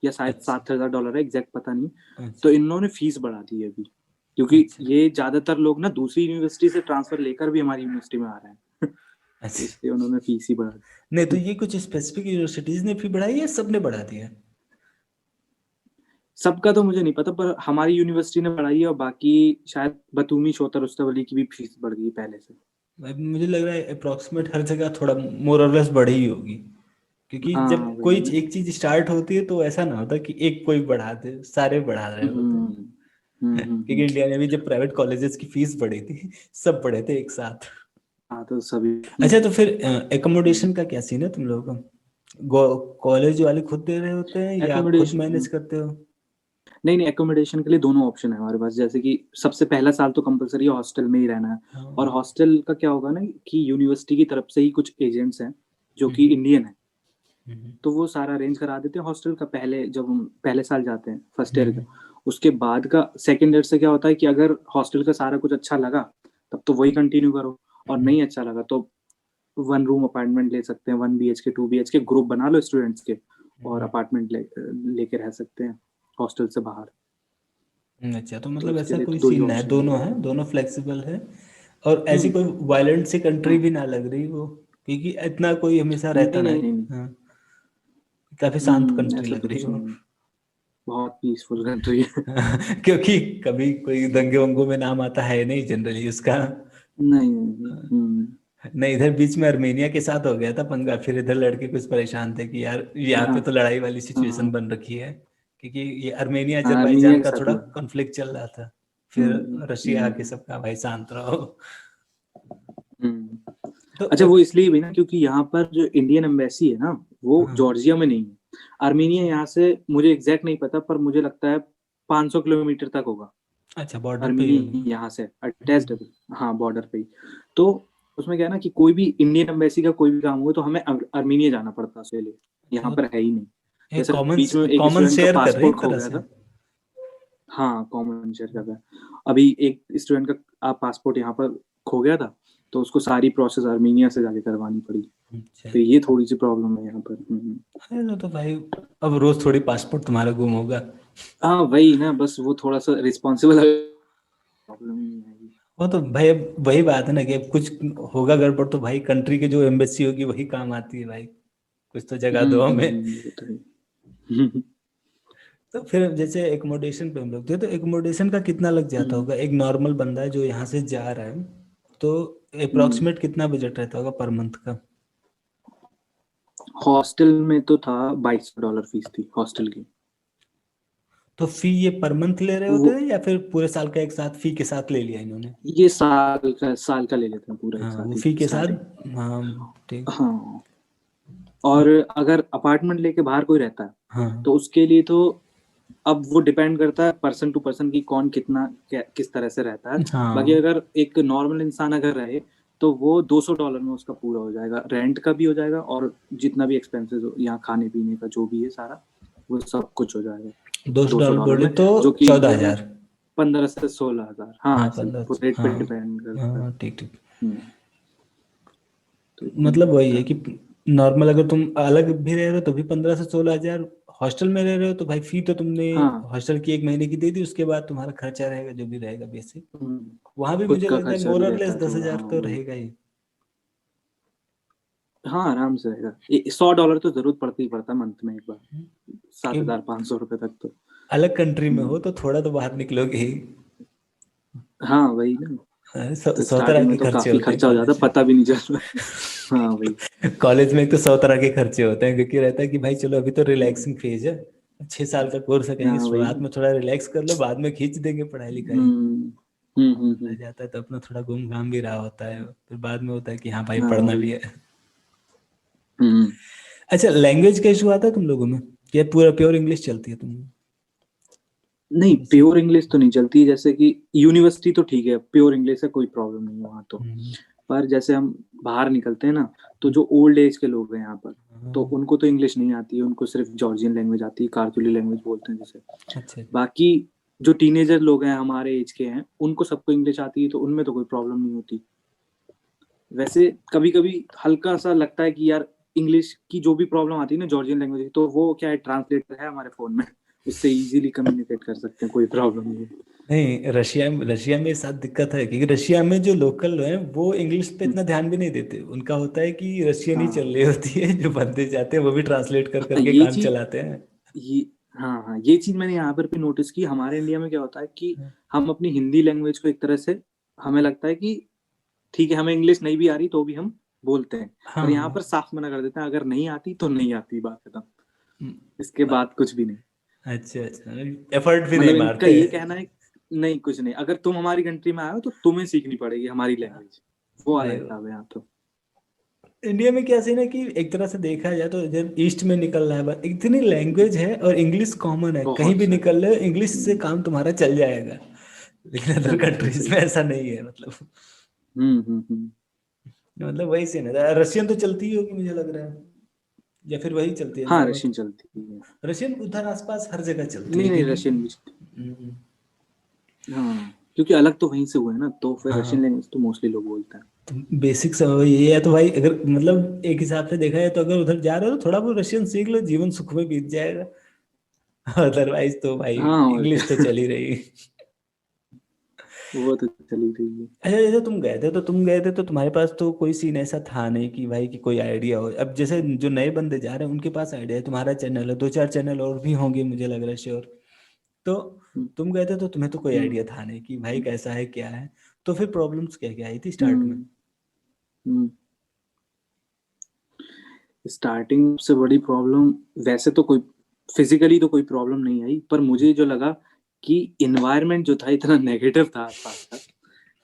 या शायद $7000 है, एग्जैक्ट पता नहीं। तो इन्होंने फीस बढ़ा दी है अभी, क्योंकि ये ज्यादातर लोग ना दूसरी यूनिवर्सिटी से ट्रांसफर लेकर भी हमारी यूनिवर्सिटी में आ रहे हैं। इसलिए उन्होंने फीस ही बढ़ा दी। नहीं तो ये कुछ स्पेसिफिक यूनिवर्सिटीज ने फी बढ़ाई है, सबने बढ़ा दिया? सबका तो मुझे नहीं पता, पर हमारी यूनिवर्सिटी ने बढ़ाई है, और बाकी शायद बतूमी शोतर उस्तवली की भी फीस बढ़ गई पहले से। मुझे लग रहा है अप्रोक्सीमेट हर जगह थोड़ा मोर और लेस बढ़ी ही होगी, क्योंकि जब कोई एक चीज स्टार्ट होती है तो ऐसा ना होता कि एक कोई बढ़ा दे, सारे बढ़ा रहे होते। क्योंकि इंडिया में भी जब प्राइवेट कॉलेजेस की फीस बढ़ी थी, सब बढ़े थे एक साथ। हाँ तो सभी। अच्छा, तो फिर एकोमोडेशन का क्या सीन है तुम लोगों का? कॉलेज वाले खुद दे रहे होते हैं या खुद मैनेज करते हो? नहीं, एकोमोडेशन के लिए दोनों ऑप्शन है हमारे पास। जैसे कि सबसे पहला साल तो कंपलसरी हॉस्टल में ही रहना है, और हॉस्टल का क्या होगा ना कि यूनिवर्सिटी की तरफ से ही कुछ एजेंट्स हैं जो कि इंडियन है, तो वो सारा अरेंज करा देते हैं हॉस्टल का। पहले जब हम पहले साल जाते हैं फर्स्ट ईयर का, उसके बाद का सेकेंड ईयर से क्या होता है कि अगर हॉस्टल का सारा कुछ अच्छा लगा तब तो वही कंटिन्यू करो, और नहीं अच्छा लगा तो 1 रूम अपार्टमेंट ले सकते हैं, 1 BHK 2 BHK ग्रुप बना लो स्टूडेंट्स के, और अपार्टमेंट लेके रह सकते हैं हॉस्टल से बाहर। अच्छा, तो मतलब ऐसा कोई सीन है, दोनों फ्लेक्सिबल है, और ऐसी कोई वायलेंट सी कंट्री भी ना लग रही वो, क्योंकि इतना कोई हमेशा रहता नहीं। हाँ, काफी शांत कंट्री लग रही हो। बहुत पीसफुल कंट्री है। क्योंकि कभी कोई दंगे वंगों में नाम आता है नहीं जनरली उसका। नहीं, इधर बीच में अर्मेनिया के साथ हो गया था पंगा, फिर इधर लड़के कुछ परेशान थे कि यार यहाँ पे तो लड़ाई वाली सिचुएशन बन रखी है, क्योंकि ये अर्मेनिया अजरबैजान का थोड़ा कॉन्फ्लिक्ट चल रहा था, फिर रशिया आके सबका भाई शांत रहो। तो अच्छा, वो इसलिए भी ना क्योंकि यहाँ पर जो इंडियन एम्बेसी है ना वो जॉर्जिया में नहीं है। आर्मेनिया यहाँ से मुझे एग्जैक्ट नहीं पता, पर मुझे लगता है 500 किलोमीटर तक होगा। अच्छा, बॉर्डर पे ही यहाँ से अटैच्ड है। हाँ, बॉर्डर पे ही। तो उसमें क्या है ना कि कोई भी इंडियन एम्बेसी का कोई भी काम हो तो हमें आर्मेनिया जाना पड़ता है उसके लिए, यहाँ पर है ही नहीं। जैसे बीच में एक स्टूडेंट का पासपोर्ट खो गया था। हाँ, कॉमन शेयर कर रहा है। अभी एक स्टूडेंट का पासपोर्ट यहाँ पर खो गया था, तो उसको सारी प्रोसेस आर्मेनिया से जाके करवानी पड़ी। तो ये थोड़ी सी प्रॉब्लम है यहाँ पर। तो भाई अब रोज थोड़ी पासपोर्ट तुम्हारा गुम होगा। हाँ वही ना, बस वो थोड़ा सा रिस्पॉन्सिबल प्रॉब्लम ही है। वो तो भाई अब वही बात है ना कि अब कुछ होगा गड़बड़ तो भाई कंट्री की जो एम्बेसी होगी वही काम आती है भाई, कुछ तो जगह दो हमें। तो फिर जैसे एकोमोडेशन पे हम लोग थे, तो एकोमोडेशन का कितना लग जाता होगा? एक नॉर्मल बंदा है जो यहाँ से जा रहा है, तो अप्रोक्सीमेट कितना बजट रहता होगा पर मंथ का? हॉस्टल में तो था $2200 फीस थी हॉस्टल की। तो फी ये पर मंथ ले रहे होते हैं या फिर पूरे साल का एक साथ फी के साथ ले लिया इन्होंने? ये साल का ले लेते हैं पूरा एक साथ। वो फी के साथ। हाँ ठीक। हाँ, और अगर अपार्टमेंट लेके बाहर कोई रहता है हाँ, तो उसके लिए तो अब वो डिपेंड करता है पर्सन टू पर्सन की कौन कितना किस तरह से रहता है। हाँ। बाकी अगर एक नॉर्मल इंसान अगर रहे तो वो $200 में उसका पूरा हो जाएगा, रेंट का भी हो जाएगा और जितना भी एक्सपेंसेस हो यहाँ खाने पीने का जो भी है सारा, वो सब कुछ हो जाएगा $200 बोले तो जो कि 14,000, 15 से 16,000। हाँ, रेट पे डिपेंड करता है। हाँ ठीक ठीक। मतलब वही है कि नॉर्मल अगर तुम अलग भी रह रहे हो तो भी 15 से 16,000, हॉस्टल में रह रहे हो तो भाई फी तो तुमने हॉस्टल की 1 महीने की दे दी, उसके बाद तुम्हारा खर्चा रहेगा जो भी रहेगा बेसिक, वहां भी मुझे लगता है मोर और लेस 10,000 तो रहेगा ही। हाँ, आराम से रहेगा। $100 तो जरूर पड़ता ही पड़ता मंथ में एक बार, 7,500 रुपए तक। तो अलग कंट्री में हो तो थोड़ा तो बाहर निकलोगे ही। हाँ वही ना, 100 तरह के खर्चे होते हैं, खर्चा हो जाता, पता भी नहीं चल रहा। हाँ भाई, कॉलेज में एक तो 100 तरह के खर्चे होते हैं, क्योंकि रहता है कि भाई चलो अभी तो रिलैक्सिंग फेज है, 6 साल का कोर्स है, कहेंगे शुरुआत में थोड़ा रिलैक्स कर लो, बाद में खींच देंगे पढ़ाई लिखाई। जाता है तो अपना थोड़ा घूम घाम भी रहा होता है, फिर बाद में होता है कि हाँ भाई पढ़ना भी है। अच्छा, लैंग्वेज का इशू आता है तुम लोगों में, या पूरा प्योर इंग्लिश चलती है तुम? नहीं, प्योर इंग्लिश तो नहीं चलती। जैसे कि यूनिवर्सिटी तो ठीक है, प्योर इंग्लिश है, कोई प्रॉब्लम नहीं है वहाँ तो। पर जैसे हम बाहर निकलते हैं ना, तो जो ओल्ड एज के लोग हैं यहाँ पर, तो उनको तो इंग्लिश नहीं आती है, उनको सिर्फ जॉर्जियन लैंग्वेज आती है, कारतुली लैंग्वेज बोलते हैं जिसे। अच्छा। बाकी जो टीनेजर लोग हैं हमारे एज के हैं, उनको सबको इंग्लिश आती है, तो उनमें तो कोई प्रॉब्लम नहीं होती। वैसे कभी कभी हल्का सा लगता है कि यार इंग्लिश की जो भी प्रॉब्लम आती है ना जॉर्जियन लैंग्वेज की, तो वो क्या है, ट्रांसलेटर है हमारे फोन में, उससे इजीली कम्युनिकेट कर सकते हैं, कोई प्रॉब्लम नहीं है। नहीं, रशिया में साथ दिक्कत है क्योंकि रशिया में जो लोकल हैं वो इंग्लिश पे इतना ध्यान भी नहीं देते। उनका होता है कि रशियन ही चल हाँ रही होती है, जो बंदे जाते हैं वो भी ट्रांसलेट कर हाँ, करके ये काम चीज चलाते हैं। ये हाँ हाँ, ये चीज मैंने यहाँ पर भी नोटिस की। हमारे इंडिया में क्या होता है कि हम अपनी हिंदी लैंग्वेज को एक तरह से, हमें लगता है कि ठीक है हमें इंग्लिश नहीं भी आ रही तो भी हम बोलते हैं, हाँ पर यहाँ हाँ। पर साफ मना कर देते हैं, अगर नहीं आती तो नहीं आती, बात खत्म। हम्म, इसके बाद कुछ भी नहीं। अच्छा अच्छा, एफर्ट भी नहीं मतलब इनका मारते। ये कहना है, नहीं कुछ नहीं, अगर तुम हमारी कंट्री में आए हो तो तुम्हें सीखनी पड़ेगी हमारी लैंग्वेज, वो वाला भाई हिसाब है यहाँ तो। इंडिया में क्या सीन है कि एक तरह से देखा जाए तो जब ईस्ट में निकल रहा है बस, इतनी लैंग्वेज है और इंग्लिश कॉमन है, कहीं बहुत भी सारी। निकल रहे हो इंग्लिश से हम्म, काम तुम्हारा चल जाएगा। लेकिन अदर चल जाएगा, कंट्रीज सही में है। ऐसा नहीं है मतलब। हम्म। मतलब वही सीन है। रशियन तो चलती ही होगी मुझे लग रहा है, या फिर वही चलती है हाँ नॉर्मल। रशियन चलती है। रशियन उधर आसपास हर जगह चलती है नहीं नहीं, क्योंकि रशियन भी। हम्म, हाँ, क्योंकि अलग तो वहीं से हुए हैं ना, तो फिर रशियन हाँ, लैंग्वेज तो मोस्टली लोग बोलते हैं। तो बेसिक समझ ये है तो भाई, अगर मतलब एक हिसाब से देखा जाए तो अगर उधर जा रहे हो तो थोड़ा बहुत रशियन सीख लो, जीवन सुख में बीत जाएगा। अदरवाइज तो भाई हाँ और इंग्लिश तो क्या। चल ही रही। वो तो चली रही है। अच्छा, जैसे तुम गए थे तो तुम्हारे पास तो कोई सीन ऐसा था नहीं कि भाई कि कोई आइडिया हो। अब जैसे जो नए बंदे जा रहे हैं उनके पास आइडिया है, तुम्हारा चैनल है, दो चार चैनल और भी होंगे मुझे लग रहा है, श्योर। तो हम्म, तुम गए थे तो तुम्हें तो कोई हम्म, आइडिया था नहीं कि भाई कैसा है क्या है। तो फिर प्रॉब्लम्स क्या क्या आई थी स्टार्ट में? हम्म, हम्म। स्टार्टिंग से बड़ी प्रॉब्लम, वैसे तो कोई फिजिकली तो कोई प्रॉब्लम नहीं आई, पर मुझे जो लगा कि इन्वायरमेंट जो था इतना नेगेटिव था आसपास का।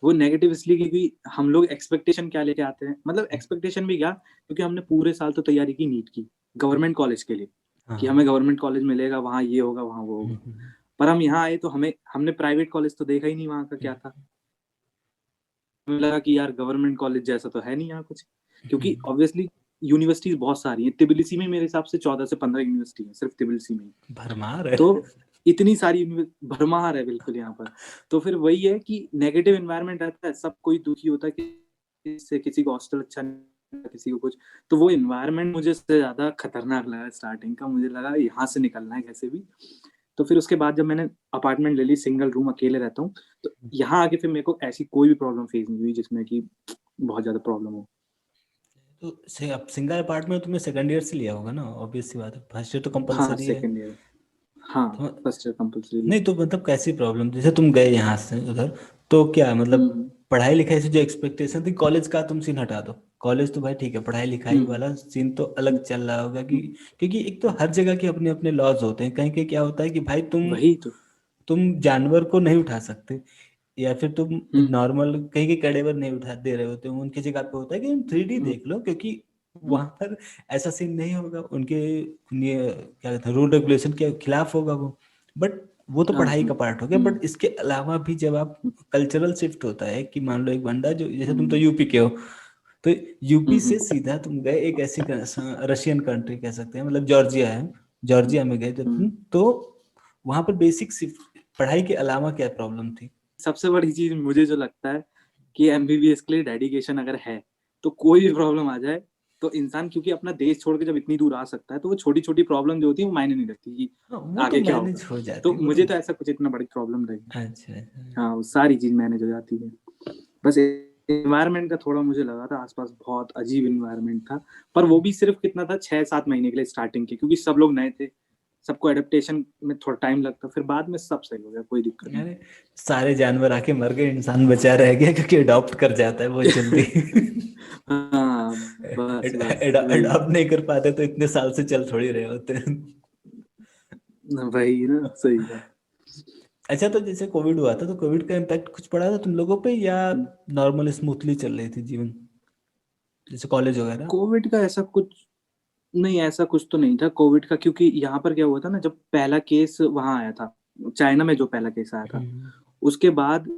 वो नेगेटिव इसलिए क्योंकि हम लोग एक्सपेक्टेशन क्या लेके आते हैं, मतलब एक्सपेक्टेशन भी क्या, क्योंकि हमने पूरे साल तो तैयारी की नीट की, गवर्नमेंट कॉलेज के लिए, हाँ कि हाँ। हमें गवर्नमेंट कॉलेज मिलेगा, वहाँ ये होगा वहाँ वो होगा। हम्म। पर हम यहाँ आए तो हमने प्राइवेट कॉलेज तो देखा ही नहीं वहाँ का क्या था। हमें लगा कि यार गवर्नमेंट कॉलेज जैसा तो है नहीं यहाँ कुछ, क्योंकि ऑब्वियसली यूनिवर्सिटीज बहुत सारी हैं, तिबिलिसी में मेरे हिसाब से 14 से 15 यूनिवर्सिटी है सिर्फ तिबिलिसी में ही। भरमार है। तो इतनी सारी भरमार है बिल्कुल यहाँ पर। तो फिर वही है कि नेगेटिव एनवायरनमेंट रहता है, सब कोई दुखी होता है कि इससे किसी को हॉस्टल अच्छा नहीं लगता, किसी को कुछ। तो वो एनवायरनमेंट मुझे सबसे ज्यादा खतरनाक लगा स्टार्टिंग का, मुझे लगा यहाँ से निकलना है कैसे भी। तो फिर उसके बाद जब मैंने अपार्टमेंट ले ली, सिंगल रूम अकेले रहता हूँ, तो यहाँ आके फिर मेरे को ऐसी कोई भी प्रॉब्लम फेस नहीं हुई जिसमें कि बहुत ज्यादा प्रॉब्लम हो। तो से अब सिंगल अपार्टमेंट तुमने सेकंड ईयर से लिया होगा ना, ऑब्वियस सी बात है, फर्स्ट ईयर तो हाँ कंपलसरी है। Second year. हाँ, तो फर्स्ट ईयर कंपल्सरी। नहीं तो मतलब कैसी प्रॉब्लम, जैसे तुम गए यहाँ से उधर, तो क्या मतलब हम्म पढ़ाई लिखाई से जो एक्सपेक्टेशन थी, कॉलेज का तुम सीन हटा दो, कॉलेज तो भाई ठीक है, पढ़ाई लिखाई हम्म वाला सीन तो हम्म, अलग चल रहा होगा कि हम्म, क्योंकि एक तो हर जगह के अपने अपने लॉज होते हैं। कहीं कहीं क्या होता है कि भाई वही तो। तुम जानवर को नहीं उठा सकते, या फिर तुम हम्म नॉर्मल कहीं के कैडेवर नहीं उठा दे रहे होते हो, उनकी जगह पे होता है कि तुम 3D हम्म, देख लो, क्योंकि हम्म, वहां पर ऐसा सीन नहीं होगा उनके ये क्या कहते हैं रूल रेगुलेशन के खिलाफ होगा वो। बट वो तो हाँ पढ़ाई हाँ, का पार्ट हो गया, बट इसके अलावा भी जब आप कल्चरल शिफ्ट होता है कि मान लो एक बंदा जो, जैसे तुम तो हम्म, यूपी के हो, तो यूपी हम्म, से सीधा तुम गए एक ऐसी रशियन कंट्री कह सकते हैं, मतलब जॉर्जिया है, जॉर्जिया में गए जब तुम, हम्म। तो वहां पर बेसिक पढ़ाई के अलावा क्या प्रॉब्लम थी? सबसे बड़ी चीज मुझे जो लगता है कि एमबीबीएस के लिए डेडिकेशन अगर है, तो कोई भी प्रॉब्लम आ जाए तो इंसान, क्योंकि अपना देश छोड़ के जब इतनी दूर आ सकता है, तो वो छोटी छोटी प्रॉब्लम जो होती है वो मायने नहीं रखती कि हाँ, वो तो आगे क्या होगा। मैनेज हो तो जाती, वो तो मुझे तो ऐसा कुछ इतना बड़ी प्रॉब्लम रही। अच्छा अच्छा। हाँ, वो सारी चीज मैनेज हो जाती है। बस एनवायरनमेंट का थोड़ा मुझे लगा था आसपास बहुत अजीब एनवायरनमेंट था, पर वो भी सिर्फ कितना था, 6-7 महीने के लिए स्टार्टिंग के, क्योंकि सब लोग नए थे, सबको एडेप्टेशन में थोड़ा टाइम लगता, फिर बाद में सब सही हो गया, कोई दिक्कत नहीं। अरे सारे जानवर आके मर गए, इंसान बचा रह गया क्योंकि अडॉप्ट कर जाता है बहुत जल्दी। हाँ, बस बस वही। अडॉप्ट नहीं कर पाते तो इतने साल से चल थोड़ी रहे होते। वही ना, सही बात। अच्छा, तो जैसे कोविड हुआ था तो कोविड का इम्पैक्ट कुछ पड़ा था तुम लोगों पे, या नॉर्मल स्मूथली चल रही थी जीवन, जैसे कॉलेज वगैरह? कोविड का ऐसा कुछ नहीं, ऐसा कुछ तो नहीं था कोविड का, क्योंकि यहाँ पर क्या हुआ था ना, जब पहला केस वहां आया था, चाइना में जो पहला केस आया था, हम्म। उसके बाद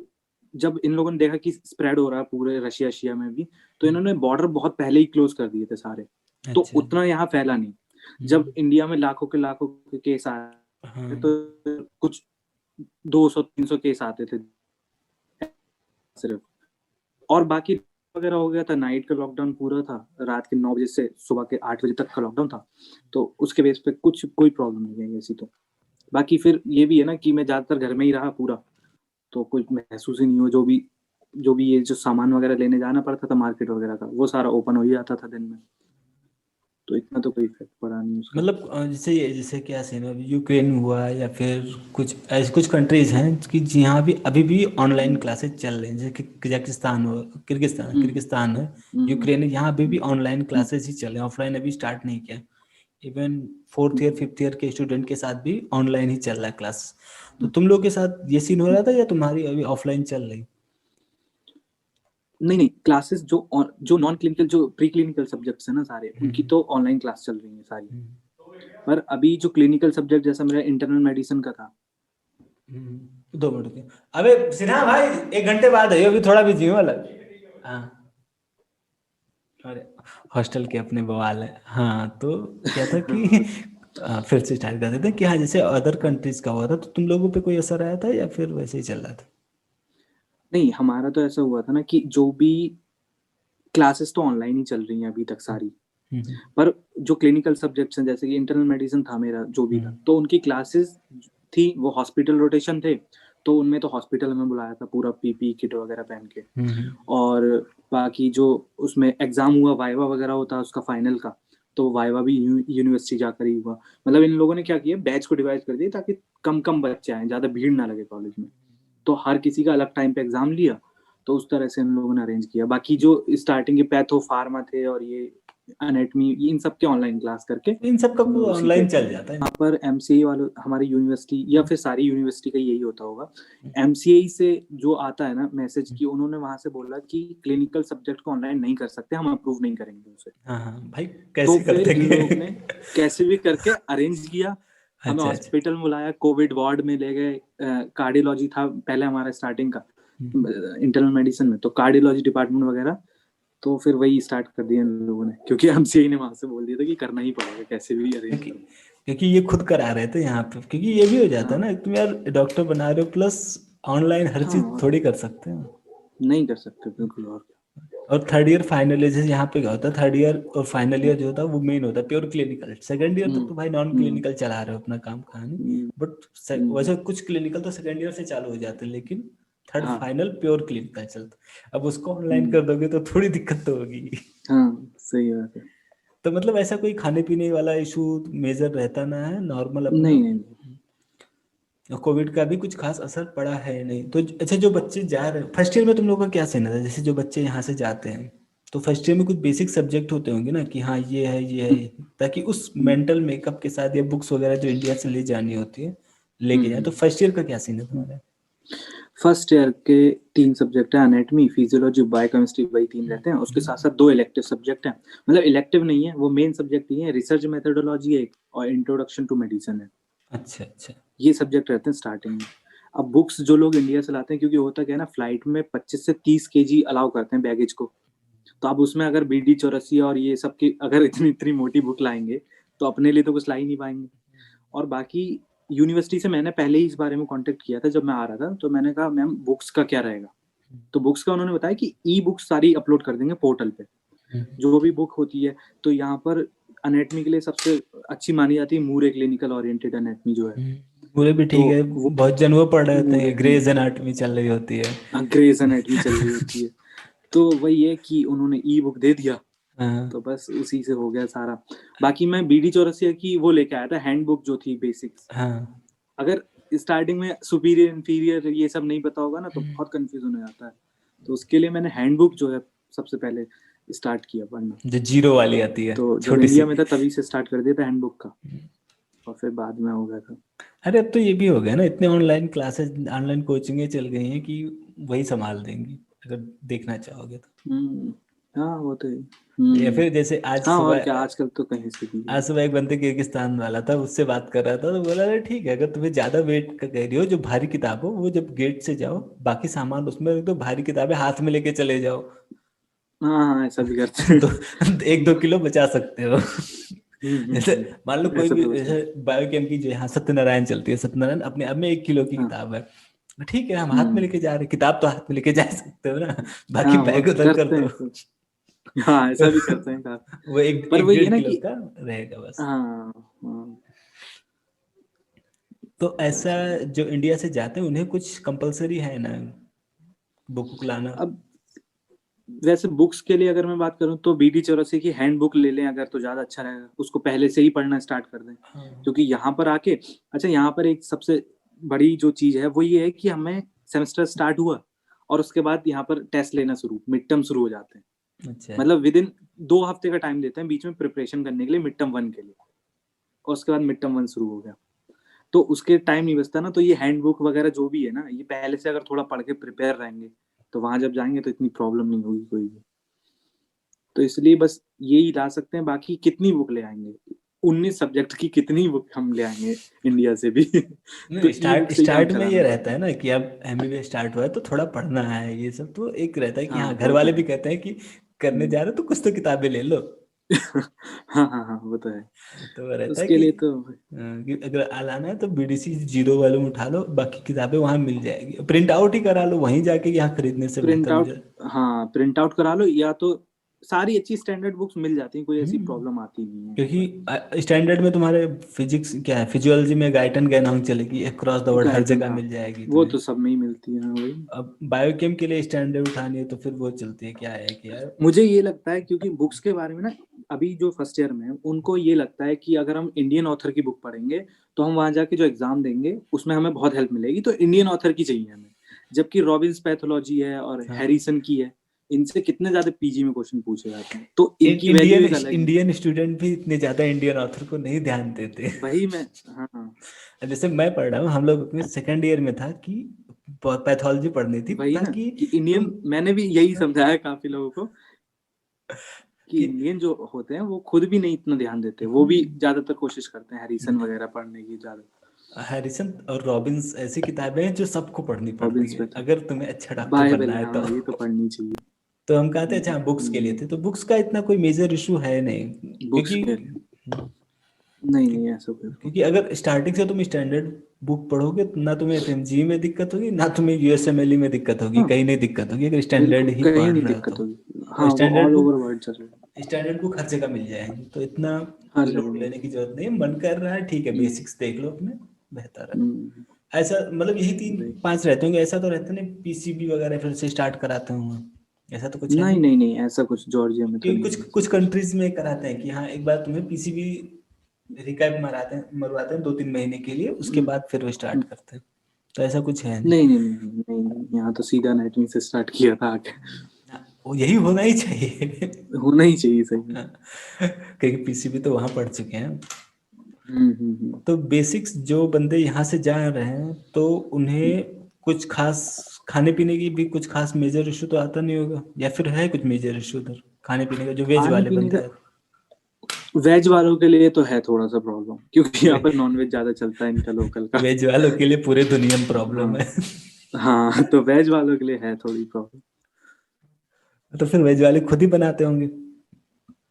जब इन लोगों ने देखा कि स्प्रेड हो रहा है पूरे रशिया में भी, तो इन्होंने बॉर्डर बहुत पहले ही क्लोज कर दिए थे सारे, तो अच्छा। उतना यहाँ फैला नहीं। जब इंडिया में लाखों के केस आए तो कुछ 200-300 केस आते थे सिर्फ, और बाकी वगैरह हो गया था। नाइट का लॉकडाउन पूरा था, रात के 9 बजे से सुबह के 8 बजे तक का लॉकडाउन था, तो उसके बेस पे कोई प्रॉब्लम नहीं है ऐसी। तो बाकी फिर ये भी है ना कि मैं ज्यादातर घर में ही रहा पूरा, तो कुछ महसूस ही नहीं हो। जो भी ये जो सामान वगैरह लेने जाना पड़ता था मार्केट वगैरह का, वो सारा ओपन हो ही जाता था दिन में, तो इतना तो कोई इफेक्ट पड़ा नहीं उसका। मतलब जैसे क्या सीन है, अभी यूक्रेन हुआ या फिर कुछ ऐसे कुछ कंट्रीज हैं कि जहाँ भी अभी भी ऑनलाइन क्लासेस चल रही हैं, जैसे कि कजाकिस्तान हो, किर्गिस्तान है, यूक्रेन है, यहाँ अभी भी ऑनलाइन क्लासेस ही चल रहे हैं, ऑफलाइन अभी स्टार्ट नहीं किया। Even 4th year 5th year के स्टूडेंट के साथ भी ऑनलाइन ही चल रहा है क्लास। तो तुम लोग के साथ ये सीन हो रहा था या तुम्हारी अभी ऑफलाइन चल रही? नहीं, क्लासेस जो नॉन क्लिनिकल, जो प्री क्लिनिकल सब्जेक्ट्स है ना सारे, उनकी तो ऑनलाइन क्लास चल रही है सारी। पर अभी जो क्लिनिकल सब्जेक्ट, जैसा मेरा इंटरनल मेडिसिन का था। 2 मिनट के, अबे सिन्हा भाई 1 घंटे बाद है, अभी थोड़ा बिजी हूँ वाला। हाँ, अरे हॉस्टल के अपने बवाल है। हाँ, तो क्या था कि फिर से स्टार्ट कर देते हैं कि हाँ, जैसे अदर कंट्रीज का हुआ था, तो तुम लोगों पे कोई असर आया था या फिर वैसे ही चल रहा था? नहीं, हमारा तो ऐसा हुआ था ना कि जो भी क्लासेस तो ऑनलाइन ही चल रही हैं अभी तक सारी, पर जो क्लिनिकल सब्जेक्ट्स हैं, जैसे कि इंटरनल मेडिसिन था मेरा जो भी था, तो उनकी क्लासेस थी, वो हॉस्पिटल रोटेशन थे, तो उनमें तो हॉस्पिटल में बुलाया था पूरा पीपी किट वगैरह पहन के। और बाकी जो उसमें एग्जाम हुआ, वाइवा वगैरह होता है उसका फाइनल का, तो वाइवा भी यूनिवर्सिटी जाकर ही हुआ। मतलब इन लोगों ने क्या किया, बैच को डिवाइड कर दिया ताकि कम कम बच्चे आए, ज्यादा भीड़ ना लगे कॉलेज में, तो हर किसी का अलग टाइम पे एग्जाम लिया, तो उस तरह से इन लोगों ने अरेंज किया। बाकी जो स्टार्टिंग के पैथो फार्मा थे और ये एनेटमी, इन सब के ऑनलाइन क्लास करके इन सब का हम लोग उसी ऑनलाइन पे चल जाता है। यहाँ पर एमसीए वालों, हमारी यूनिवर्सिटी या फिर सारी यूनिवर्सिटी का यही होता होगा, एमसीए से जो आता है ना मैसेज की, उन्होंने वहां से बोला कि क्लिनिकल सब्जेक्ट को ऑनलाइन नहीं कर सकते, हम अप्रूव नहीं करेंगे उसे। हाँ हाँ भाई, तो कैसे फिर करते इन लोग ने हैं? कैसे भी करके अरेंज किया, हमें अच्छा अच्छा। हॉस्पिटल में बुलाया, कोविड वार्ड में ले गए। कार्डियोलॉजी था पहले हमारा स्टार्टिंग का इंटरनल मेडिसिन में, तो कार्डियोलॉजी डिपार्टमेंट वगैरह, तो फिर वही स्टार्ट कर दिया इन लोगों ने, क्योंकि एमसीए ने वहां से बोल दिया था कि करना ही पड़ेगा कैसे भी अरेंज क्योंकि करो। क्योंकि ये खुद करा रहे थे यहाँ पे, क्योंकि ये भी हो जाता है हाँ ना, तुम यार डॉक्टर बना रहे हो प्लस ऑनलाइन हर हाँ, चीज थोड़ी कर सकते हो। नहीं कर सकते बिल्कुल। और और थर्ड ईयर फाइनल ईयर, जैसे यहाँ पे क्या होता है, थर्ड ईयर और फाइनल ईयर जो होता है वो मेन होता है प्योर क्लिनिकल। सेकंड ईयर तक तो भाई नॉन क्लिनिकल चला रहे हो अपना काम, कहानी। बट वैसे कुछ क्लिनिकल तो सेकंड ईयर से चालू हो जाते हैं, लेकिन थर्ड हाँ फाइनल प्योर क्लिनिकल चलता है। अब उसको ऑनलाइन कर दोगे तो थोड़ी दिक्कत तो होगी। हाँ, सही बात है। तो मतलब ऐसा कोई खाने पीने वाला इशू मेजर रहता ना है, नॉर्मल अपना? नहीं नहीं। कोविड का भी कुछ खास असर पड़ा है नहीं तो? अच्छा, जो बच्चे जा रहे हैं फर्स्ट ईयर में, तुम लोगों का क्या सीन है? जैसे जो बच्चे यहाँ से जाते हैं, तो फर्स्ट ईयर में कुछ बेसिक सब्जेक्ट होते होंगे ना कि हाँ ये है ये है, ताकि उस मेंटल मेकअप के साथ या बुक्स वगैरह जो इंडिया से ले जानी होती है लेके जाए। तो फर्स्ट ईयर का क्या सीन है तुम्हारा? फर्स्ट ईयर के 3 सब्जेक्ट है, एनाटॉमी, फिजियोलॉजी, बायोकेमिस्ट्री, वही 3 रहते हैं। उसके साथ साथ 2 इलेक्टिव सब्जेक्ट हैं, मतलब इलेक्टिव नहीं है, वो मेन सब्जेक्ट ही है। रिसर्च मेथोडोलॉजी एक, और इंट्रोडक्शन टू मेडिसिन है। अच्छा अच्छा। ये सब्जेक्ट रहते हैं स्टार्टिंग में। अब बुक्स जो लोग इंडिया से लाते हैं, क्योंकि होता क्या है ना, फ्लाइट में 25 से 30 केजी अलाउ करते हैं बैगेज को, तो अब उसमें अगर बीडी चौरसिया और ये सब की अगर इतनी इतनी मोटी बुक लाएंगे, तो अपने लिए तो कुछ ला ही नहीं पाएंगे। और बाकी यूनिवर्सिटी से मैंने पहले ही इस बारे में कांटेक्ट किया था जब मैं आ रहा था, तो मैंने कहा मैम बुक्स का क्या रहेगा, तो बुक्स का उन्होंने बताया कि ई बुक्स सारी अपलोड कर देंगे पोर्टल पे, जो भी बुक होती है। तो यहाँ पर अनेटमी के लिए सबसे अच्छी मानी जाती है मूरे क्लिनिकल ओरिएंटेड अनेटमी जो है, पूरे भी तो ठीक है, वो बहुत जन वो पढ़ रहे होते मूरे, हैं, ग्रेज एनाटॉमी चल रही होती है। ग्रेज एनेटमी चल रही होती है, तो वही है कि उन्होंने ई बुक दे दिया, हाँ तो बस उसी से हो गया सारा। बाकी मैं बीडी चौरसिया की वो लेके आया था, हैंडबुक जो थी बेसिक्स। हाँ। अगर स्टार्टिंग में सुपीरियर इंफीरियर ये सब नहीं पता होगा ना, तो बहुत कंफ्यूजन हो जाता है, तो उसके लिए मैंने हैंडबुक जो है सबसे पहले स्टार्ट किया पढ़ना। जो जीरो वाली आती है, तो जब छोटी सी। इंडिया में था तभी से स्टार्ट कर दिया था हैंडबुक का, और फिर बाद में हो गया था। अरे अब तो ये भी हो गया ना, इतने ऑनलाइन क्लासेस ऑनलाइन कोचिंगें चल गई हैं कि वही संभाल देंगी, अगर देखना चाहोगे तो। हाँ वो तो है। या फिर जैसे आज हाँ और सुबह क्या, आजकल तो कहीं से भी। आज सुबह एक बंदे किर्गिस्तान वाला था, उससे बात कर रहा था तो बोला अरे ठीक है, अगर तुम्हें ज्यादा वेट कर रही हो, जो भारी किताब हो वो जब गेट से जाओ, बाकी सामान उसमें रख दो, भारी किताबें हाथ में लेके चले जाओ। हाँ हाँ ऐसा भी करते हैं। तो 1-2 किलो बचा सकते हो। जैसे मान लो कोई ऐसा भी तो होता है। जैसे बायोकेम की जो यहाँ सत्यनारायण चलती है, सत्यनारायण अपने आप में 1 किलो की हाँ। किताब है, ठीक है हम हाथ में हम्म। लेके जा रहे हैं, किताब तो हाथ में लेके जा सकते हो ना, बाकी हाँ वो बैग उधर कर करते दो। हैं तो। हाँ ऐसा भी करते हैं काफी। वो एक पर एक वही है डेढ़ ना किलो कि का रहेगा बस। हाँ हाँ तो ऐसा ऐसा। जो इंडिया से जाते हैं उन्हें कुछ कंपलसरी है ना बुक लाना? अब वैसे बुक्स के लिए अगर मैं बात करूँ तो BD84 की हैंड बुक ले लें अगर, तो ज्यादा अच्छा रहेगा, उसको पहले से ही पढ़ना स्टार्ट कर दें। हाँ। क्योंकि यहाँ पर आके, अच्छा यहाँ पर एक सबसे बड़ी जो चीज है वो ये है कि हमें सेमेस्टर स्टार्ट हुआ और उसके बाद यहाँ पर टेस्ट लेना शुरू, मिड टर्म शुरू हो जाते हैं। अच्छा। मतलब विद इन 2 हफ्ते का टाइम देते हैं बीच में प्रिपरेशन करने के लिए मिड टर्म 1 के लिए, और उसके बाद मिड टर्म 1 शुरू हो गया। तो उसके टाइम नहीं बचता ना, तो ये हैंड बुक वगैरह जो भी है ना, ये पहले से अगर थोड़ा पढ़ के प्रिपेयर रहेंगे तो वहां जब जाएंगे तो इतनी प्रॉब्लम नहीं होगी कोई भी। तो इसलिए बस यही ला सकते हैं, बाकी कितनी बुक ले आएंगे, 19 सब्जेक्ट की कितनी बुक हम ले आएंगे इंडिया से भी। तो नहीं, ई स्टार्ट बुक से ही काम स्टार्ट में ये चलाना रहता पड़ता है है। ना कि अब MBBS स्टार्ट हुआ है तो थोड़ा पढ़ना है, ये सब तो एक रहता है कि हाँ हाँ घर वो तो वाले भी है। कहते हैं कि करने हम्म। जा रहे हो तो कुछ तो किताबें ले लो। हाँ हाँ हाँ वो तो है। तो वो रहता है उसके लिए तो कि अगर आलाना है तो BDC 0 वाले में उठा लो, बाकी किताबें वहां मिल जाएगी, प्रिंट आउट ही करा लो वहीं जाके, यहाँ खरीदने से प्रिंट बेहतर आउट, मुझे। हाँ प्रिंट आउट करा लो, या तो सारी अच्छी स्टैंडर्ड बुक्स मिल जाती हैं, कोई ऐसी हम्म, प्रॉब्लम आती नहीं है यहाँ पर। क्योंकि स्टैंडर्ड में तुम्हारे फिजिक्स क्या है, फिजियोलॉजी में गाइटन गैनांग चलेगी, across the world her Guyton जगह हाँ, मिल जाएगी वो तुम्हें। तो सब में ही मिलती है, हाँ वही। अब बायोकेम के लिए स्टैंडर्ड उठानी है तो फिर वो चलती है, क्या है कि यार। मुझे ये लगता है क्योंकि बुक्स के बारे में ना, अभी जो फर्स्ट ईयर में है उनको ये लगता है कि अगर हम इंडियन ऑथर की बुक पढ़ेंगे तो हम वहां जाके जो एग्जाम देंगे उसमें हमें बहुत हेल्प मिलेगी, तो इंडियन ऑथर की चाहिए हमें। जबकि रॉबिन्स पैथोलॉजी है और हाँ, हैरिसन की है, इनसे कितने ज्यादा PG में क्वेश्चन पूछे जाते हैं, तो इनकी वैल्यू इंडियन एक अलग है। इंडियन स्टूडेंट भी इतने ज्यादा इंडियन ऑथर को नहीं ध्यान देते। वही मैं, हाँ हाँ, जैसे मैं पढ़ रहा हूँ, हम लोग में सेकंड ईयर में था कि पैथोलॉजी पढ़नी थी वही ना ताकि कि तुम इंडियन, मैंने भी यही समझाया काफी लोगों को कि कि इंडियन जो होते हैं वो खुद भी नहीं इतना ध्यान देते, वो भी ज्यादातर कोशिश करते हैं हैरिसन वगैरह पढ़ने की ज्यादा। हैरिसन और रॉबिन्स ऐसी किताबें हैं जो सबको पढ़नी पड़ती रॉबिन्स है पे तो अगर तुम्हें अच्छा डॉक्टर बाइबल बनना है, है तो। हाँ ये तो पढ़नी चाहिए। तो हम कहते हैं अच्छा बुक्स के लिए थे, तो बुक्स का इतना कोई मेजर इशू है नहीं, बुक्स क्योंकि के लिए नहीं नहीं ऐसा कोई क्योंकि अगर स्टार्टिंग से तुम स्टैंडर्ड बुक पढ़ोगे तो ना तुम्हें FMG में दिक्कत होगी, ना तुम्हें USMLE में दिक्कत होगी, हाँ कहीं नहीं दिक्कत होगी अगर स्टैंडर्ड बिल्कुल ही कहीं पढ़ नहीं रहे हो दिक्कत तो। होगी, और हाँ वो ऑल ओवर वर्ल्ड चल रहा है। स्टैंडर्ड बुक हर जगह मिल जाएंगी, तो इतना हर जगह लोड में। लेने की जरूरत नहीं, मन कर रहा है ठीक है हम्म, बेसिक्स देख लो अपने, बेहतर है। हम्म, ऐसा मतलब यही तीन वही। पांच रहते होंगे, ऐसा तो रहता नहीं PCB वगैरह फिर से स्टार्ट कराते होंगे, ऐसा तो कुछ है नहीं नहीं। नहीं नहीं ऐसा कुछ जॉर्जिया में तो क्योंकि नहीं कुछ है ऐसा कुछ कुछ। कंट्रीज में कराते हैं कि हाँ एक बार तुम्हें PCB रिकैप मरवाते हैं 2-3 महीने के लिए, उसके हम्म, बाद फिर वो स्टार्ट हम्म, करते हैं, तो ऐसा कुछ है नहीं। नहीं नहीं नहीं नहीं नहीं नहीं, यहाँ तो सीधा नेटविंग से स्टार्ट किया था आके। हाँ, वो यही होना ही चाहिए। होना ही चाहिए सही में। क्योंकि PCB तो वहां पढ़ चुके हैं। हम्म। तो बेसिक्स जो बंदे यहाँ से जा रहे हैं तो उन्हें कुछ खास खाने पीने की भी कुछ खास मेजर इशू तो आता नहीं होगा, या फिर है कुछ मेजर इशू उधर खाने पीने का जो वेज खाने वाले पीने बंदे का हैं? वेज वालों के लिए तो है थोड़ा सा प्रॉब्लम, क्योंकि यहाँ पर नॉनवेज ज्यादा चलता है इनका लोकल का। वेज वालों के लिए पूरे दुनिया में प्रॉब्लम हाँ है। हाँ, तो वेज वालों के लिए है थोड़ी प्रॉब्लम। तो फिर वेज वाले खुद ही बनाते होंगे।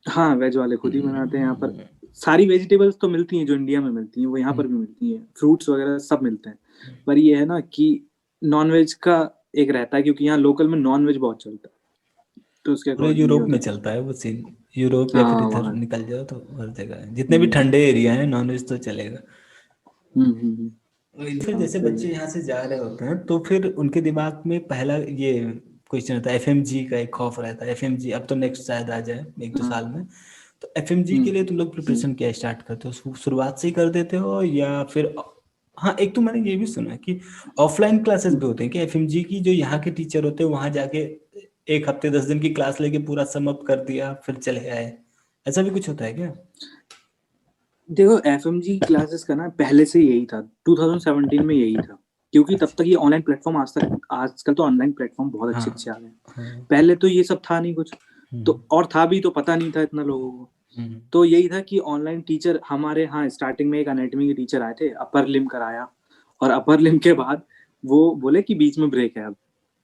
हाँ वेज वाले खुद ही बनाते हैं यहाँ पर। सारी वेजिटेबल्स तो मिलती हैं जो इंडिया में मिलती हैं, वो यहाँ पर भी मिलती हैं, फ्रूट्स वगैरह सब मिलते हैं। पर ये है ना कि नॉन वेज का एक रहता है, क्योंकि यहाँ लोकल में नॉन वेज बहुत चलता है, तो उसके पूरे अकॉर्डिंग ये यूरोप हो में जाता चलता है वो सीन, यूरोप है। या फिर हाँ इधर वहाँ। निकल जाओ तो हर जगह है, जितने भी हम्म ठंडे एरिया हैं नॉनवेज तो चलेगा। हम्म। फिर हाँ जैसे सही बच्चे है। यहाँ से जा रहे होते हैं तो फिर उनके दिमाग में पहला ये क्वेश्चन रहता है, FMG का एक खौफ रहता है, FMG अब तो नेक्स्ट शायद आ जाए 1-2 साल हाँ। में। तो FMG के लिए तुम लोग प्रिपरेशन क्या स्टार्ट करते हो, शुरुआत से ही कर देते हो या फिर? हाँ एक तो मैंने ये भी सुना है कि ऑफलाइन क्लासेस भी होते हैं कि FMG की जो यहाँ के टीचर होते हैं वहाँ जाके 1 हफ्ते 10 दिन की क्लास लेके पूरा सम अप कर दिया फिर चले आए, ऐसा भी कुछ होता है क्या? देखो FMG क्लासेस का ना पहले से यही था, 2017 में यही था, क्योंकि तब अच्छा। तक ये ऑनलाइन प्लेटफॉर्म, आज तक आजकल तो ऑनलाइन प्लेटफॉर्म बहुत हाँ अच्छे अच्छे आ गए हैं। हाँ। पहले तो ये सब था नहीं कुछ, तो और था भी, तो पता नहीं था इतना लोगों को। तो यही था कि ऑनलाइन टीचर हमारे, हाँ स्टार्टिंग में एक एनाटॉमी के टीचर आए थे, अपर लिम कराया, और अपर लिम के बाद वो बोले कि बीच में ब्रेक है अब।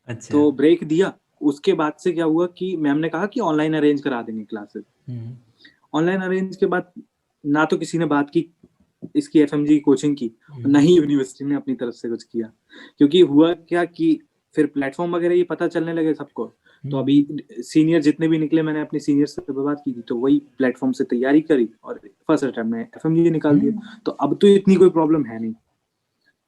अच्छा। तो ब्रेक दिया। उसके बाद से क्या हुआ कि मैम ने कहा कि ऑनलाइन अरेंज करा देंगे क्लासेस। ऑनलाइन अरेंज के बाद ना तो किसी ने बात की इसकी एफएमजी की कोचिंग की, ना ही यूनिवर्सिटी ने अपनी तरफ से कुछ किया। क्योंकि हुआ क्या कि फिर प्लेटफॉर्म वगैरह ये पता चलने लगे सबको। तो अभी सीनियर जितने भी निकले, मैंने अपने सीनियर से बात की थी, तो वही प्लेटफॉर्म से तैयारी करी और फर्स्ट अटेम्प्ट में एफएमजी निकाल दिया। तो अब तो इतनी कोई प्रॉब्लम है नहीं।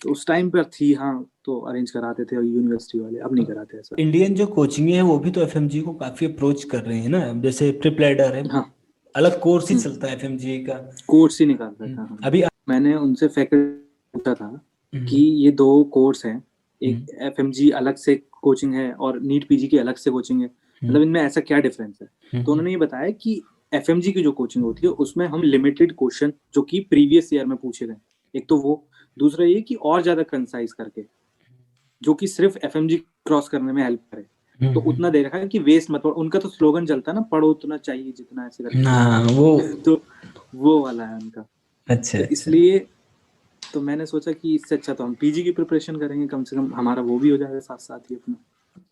तो उस टाइम पर थी, हाँ, तो अरेंज कराते थे और यूनिवर्सिटी वाले, अब नहीं कराते ऐसा। इंडियन जो कोचिंग है वो भी तो एफएमजी को काफी अप्रोच कर रहे हैं ना, जैसे प्रिप लैडर है, हाँ, अलग कोर्स ही चलता है एफएमजी का। कोर्स ही निकालता था। हाँ। अभी मैंने उनसे फैकल्टी पूछा था कि ये दो कोर्स हैं, एक एफएमजी अलग से कोचिंग है और नीट पीजी की अलग से कोचिंग है, मतलब इनमें ऐसा क्या डिफरेंस है। तो उन्होंने ये बताया कि एफएमजी की जो कोचिंग होती है उसमें हम लिमिटेड क्वेश्चन जो कि प्रीवियस ईयर में पूछे गए, एक तो वो, दूसरा ये कि और ज्यादा कंसाइज करके, जो कि सिर्फ एफएमजी क्रॉस करने में हेल्प करे। तो उतना दे रखा है कि वेस्ट मत पढ़ो। उनका तो स्लोगन चलता है ना, पढ़ो उतना चाहिए जितना, ऐसे करके। हाँ वो तो वो वाला है उनका। अच्छा तो अच्छा। इसलिए तो मैंने सोचा कि इससे अच्छा तो हम पीजी की प्रिपरेशन करेंगे, कम से कम हमारा वो भी हो जाएगा साथ साथ ही अपना।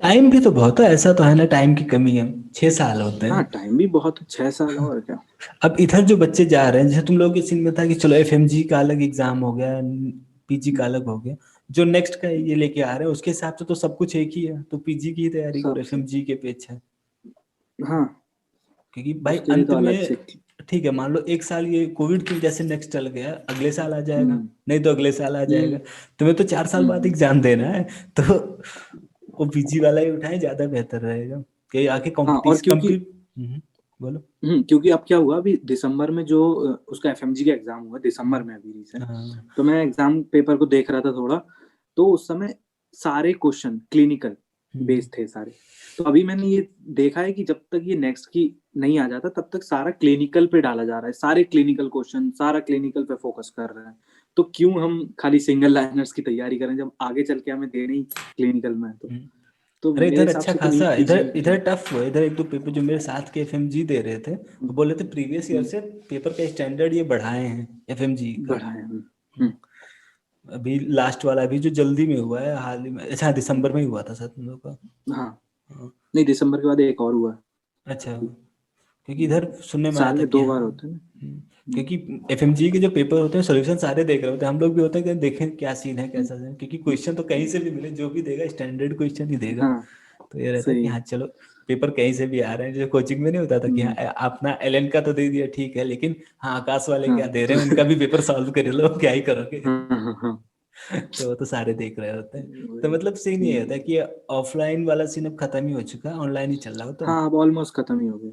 टाइम भी तो बहुत है, ऐसा तो है ना, टाइम की कमी है, 6 साल होते हाँ, हैं। टाइम भी बहुत, 6 साल और क्या। अब इधर जो बच्चे जा रहे हैं, जैसे तुम लोगों के सीन में था कि चलो एफएमजी का अलग एग्जाम हो गया, पीजी का अलग हो गया, जो नेक्स्ट का ये लेके आ रहे हैं उसके हिसाब से तो सब कुछ एक ही है, तो पीजी की तैयारी करो सबसे, एफएमजी के पेछ है। हाँ, क्योंकि भाई उसके लिए अंत तो अलग में से। ठीक है, मान लो एक साल ये कोविड की वजह से नेक्स्ट चल गया, अगले साल आ जाएगा, हम्म नहीं तो अगले साल आ जाएगा, हम्म तुम्हें तो 4 साल बाद हम्म। एग्जाम देना है। तो वो पीजी वाला ही उठाए, ज्यादा बेहतर रहेगा कि आके हाँ, और कंपटीशन क्योंकि कंप्लीट। बोलो। क्योंकि अब क्या हुआ, अभी दिसंबर में जो उसका एफएमजी का एग्जाम हुआ दिसंबर में अभी रिसेंट। हाँ। तो मैं एग्जाम पेपर को देख रहा था थोड़ा, तो उस समय सारे क्वेश्चन क्लिनिकल बेस्ड थे सारे। तो अभी मैंने ये देखा है कि जब तक ये नेक्स्ट की नहीं आ जाता तब तक सारा क्लिनिकल पे डाला जा रहा है, सारे क्लिनिकल क्वेश्चन, सारा क्लिनिकल पे फोकस कर रहे हैं। तो क्यों हम खाली सिंगल लाइनर्स की तैयारी करें जब आगे चल के हमें देना ही क्लिनिकल में है। तो अरे मेरे इधर हिसाब अच्छा से तो खासा, नीट पीजी इधर में इधर टफ हुआ, इधर एक दो पेपर जो मेरे साथ के एफएमजी दे रहे थे वो बोले थे प्रीवियस ईयर से पेपर का स्टैंडर्ड ये बढ़ाए हैं एफएमजी का। बढ़ा है। अभी लास्ट वाला अभी जो जल्दी में हुआ है हाल ही में, अच्छा दिसंबर में ही हुआ था सर तुम लोग का। हाँ, हाँ, नहीं, दिसंबर के बाद एक और हुआ। अच्छा, क्योंकि इधर सुनने में आया साल था में कि 2 बार हाँ। होते हैं ना। क्योंकि एफएमजी के जो पेपर होते हैं सोल्यूशन सारे देख रहे होते हैं, हम लोग भी होते हैं कि देखें क्या सीन है कैसा सीन है, क्योंकि क्वेश्चन तो कहीं से भी मिले, जो भी देगा स्टैंडर्ड क्वेश्चन ही देगा। हाँ, तो ये रहता है कि सही हाँ है। चलो पेपर कहीं से भी आ रहे हैं, जैसे कोचिंग में नहीं होता था कि हाँ अपना एलएन का तो दे दिया ठीक है, लेकिन हाँ आकाश वाले हाँ क्या दे रहे हैं उनका भी पेपर सॉल्व कर लो, क्या ही करोगे। हाँ हाँ हाँ। तो वो तो सारे देख रहे होते हैं। तो वही। मतलब सीन ये होता है कि ऑफलाइन वाला सीन अब खत्म ही हो चुका है, ऑनलाइन ही चल रहा हो तो। हाँ, अब ऑलमोस्ट खत्म ही हो गया।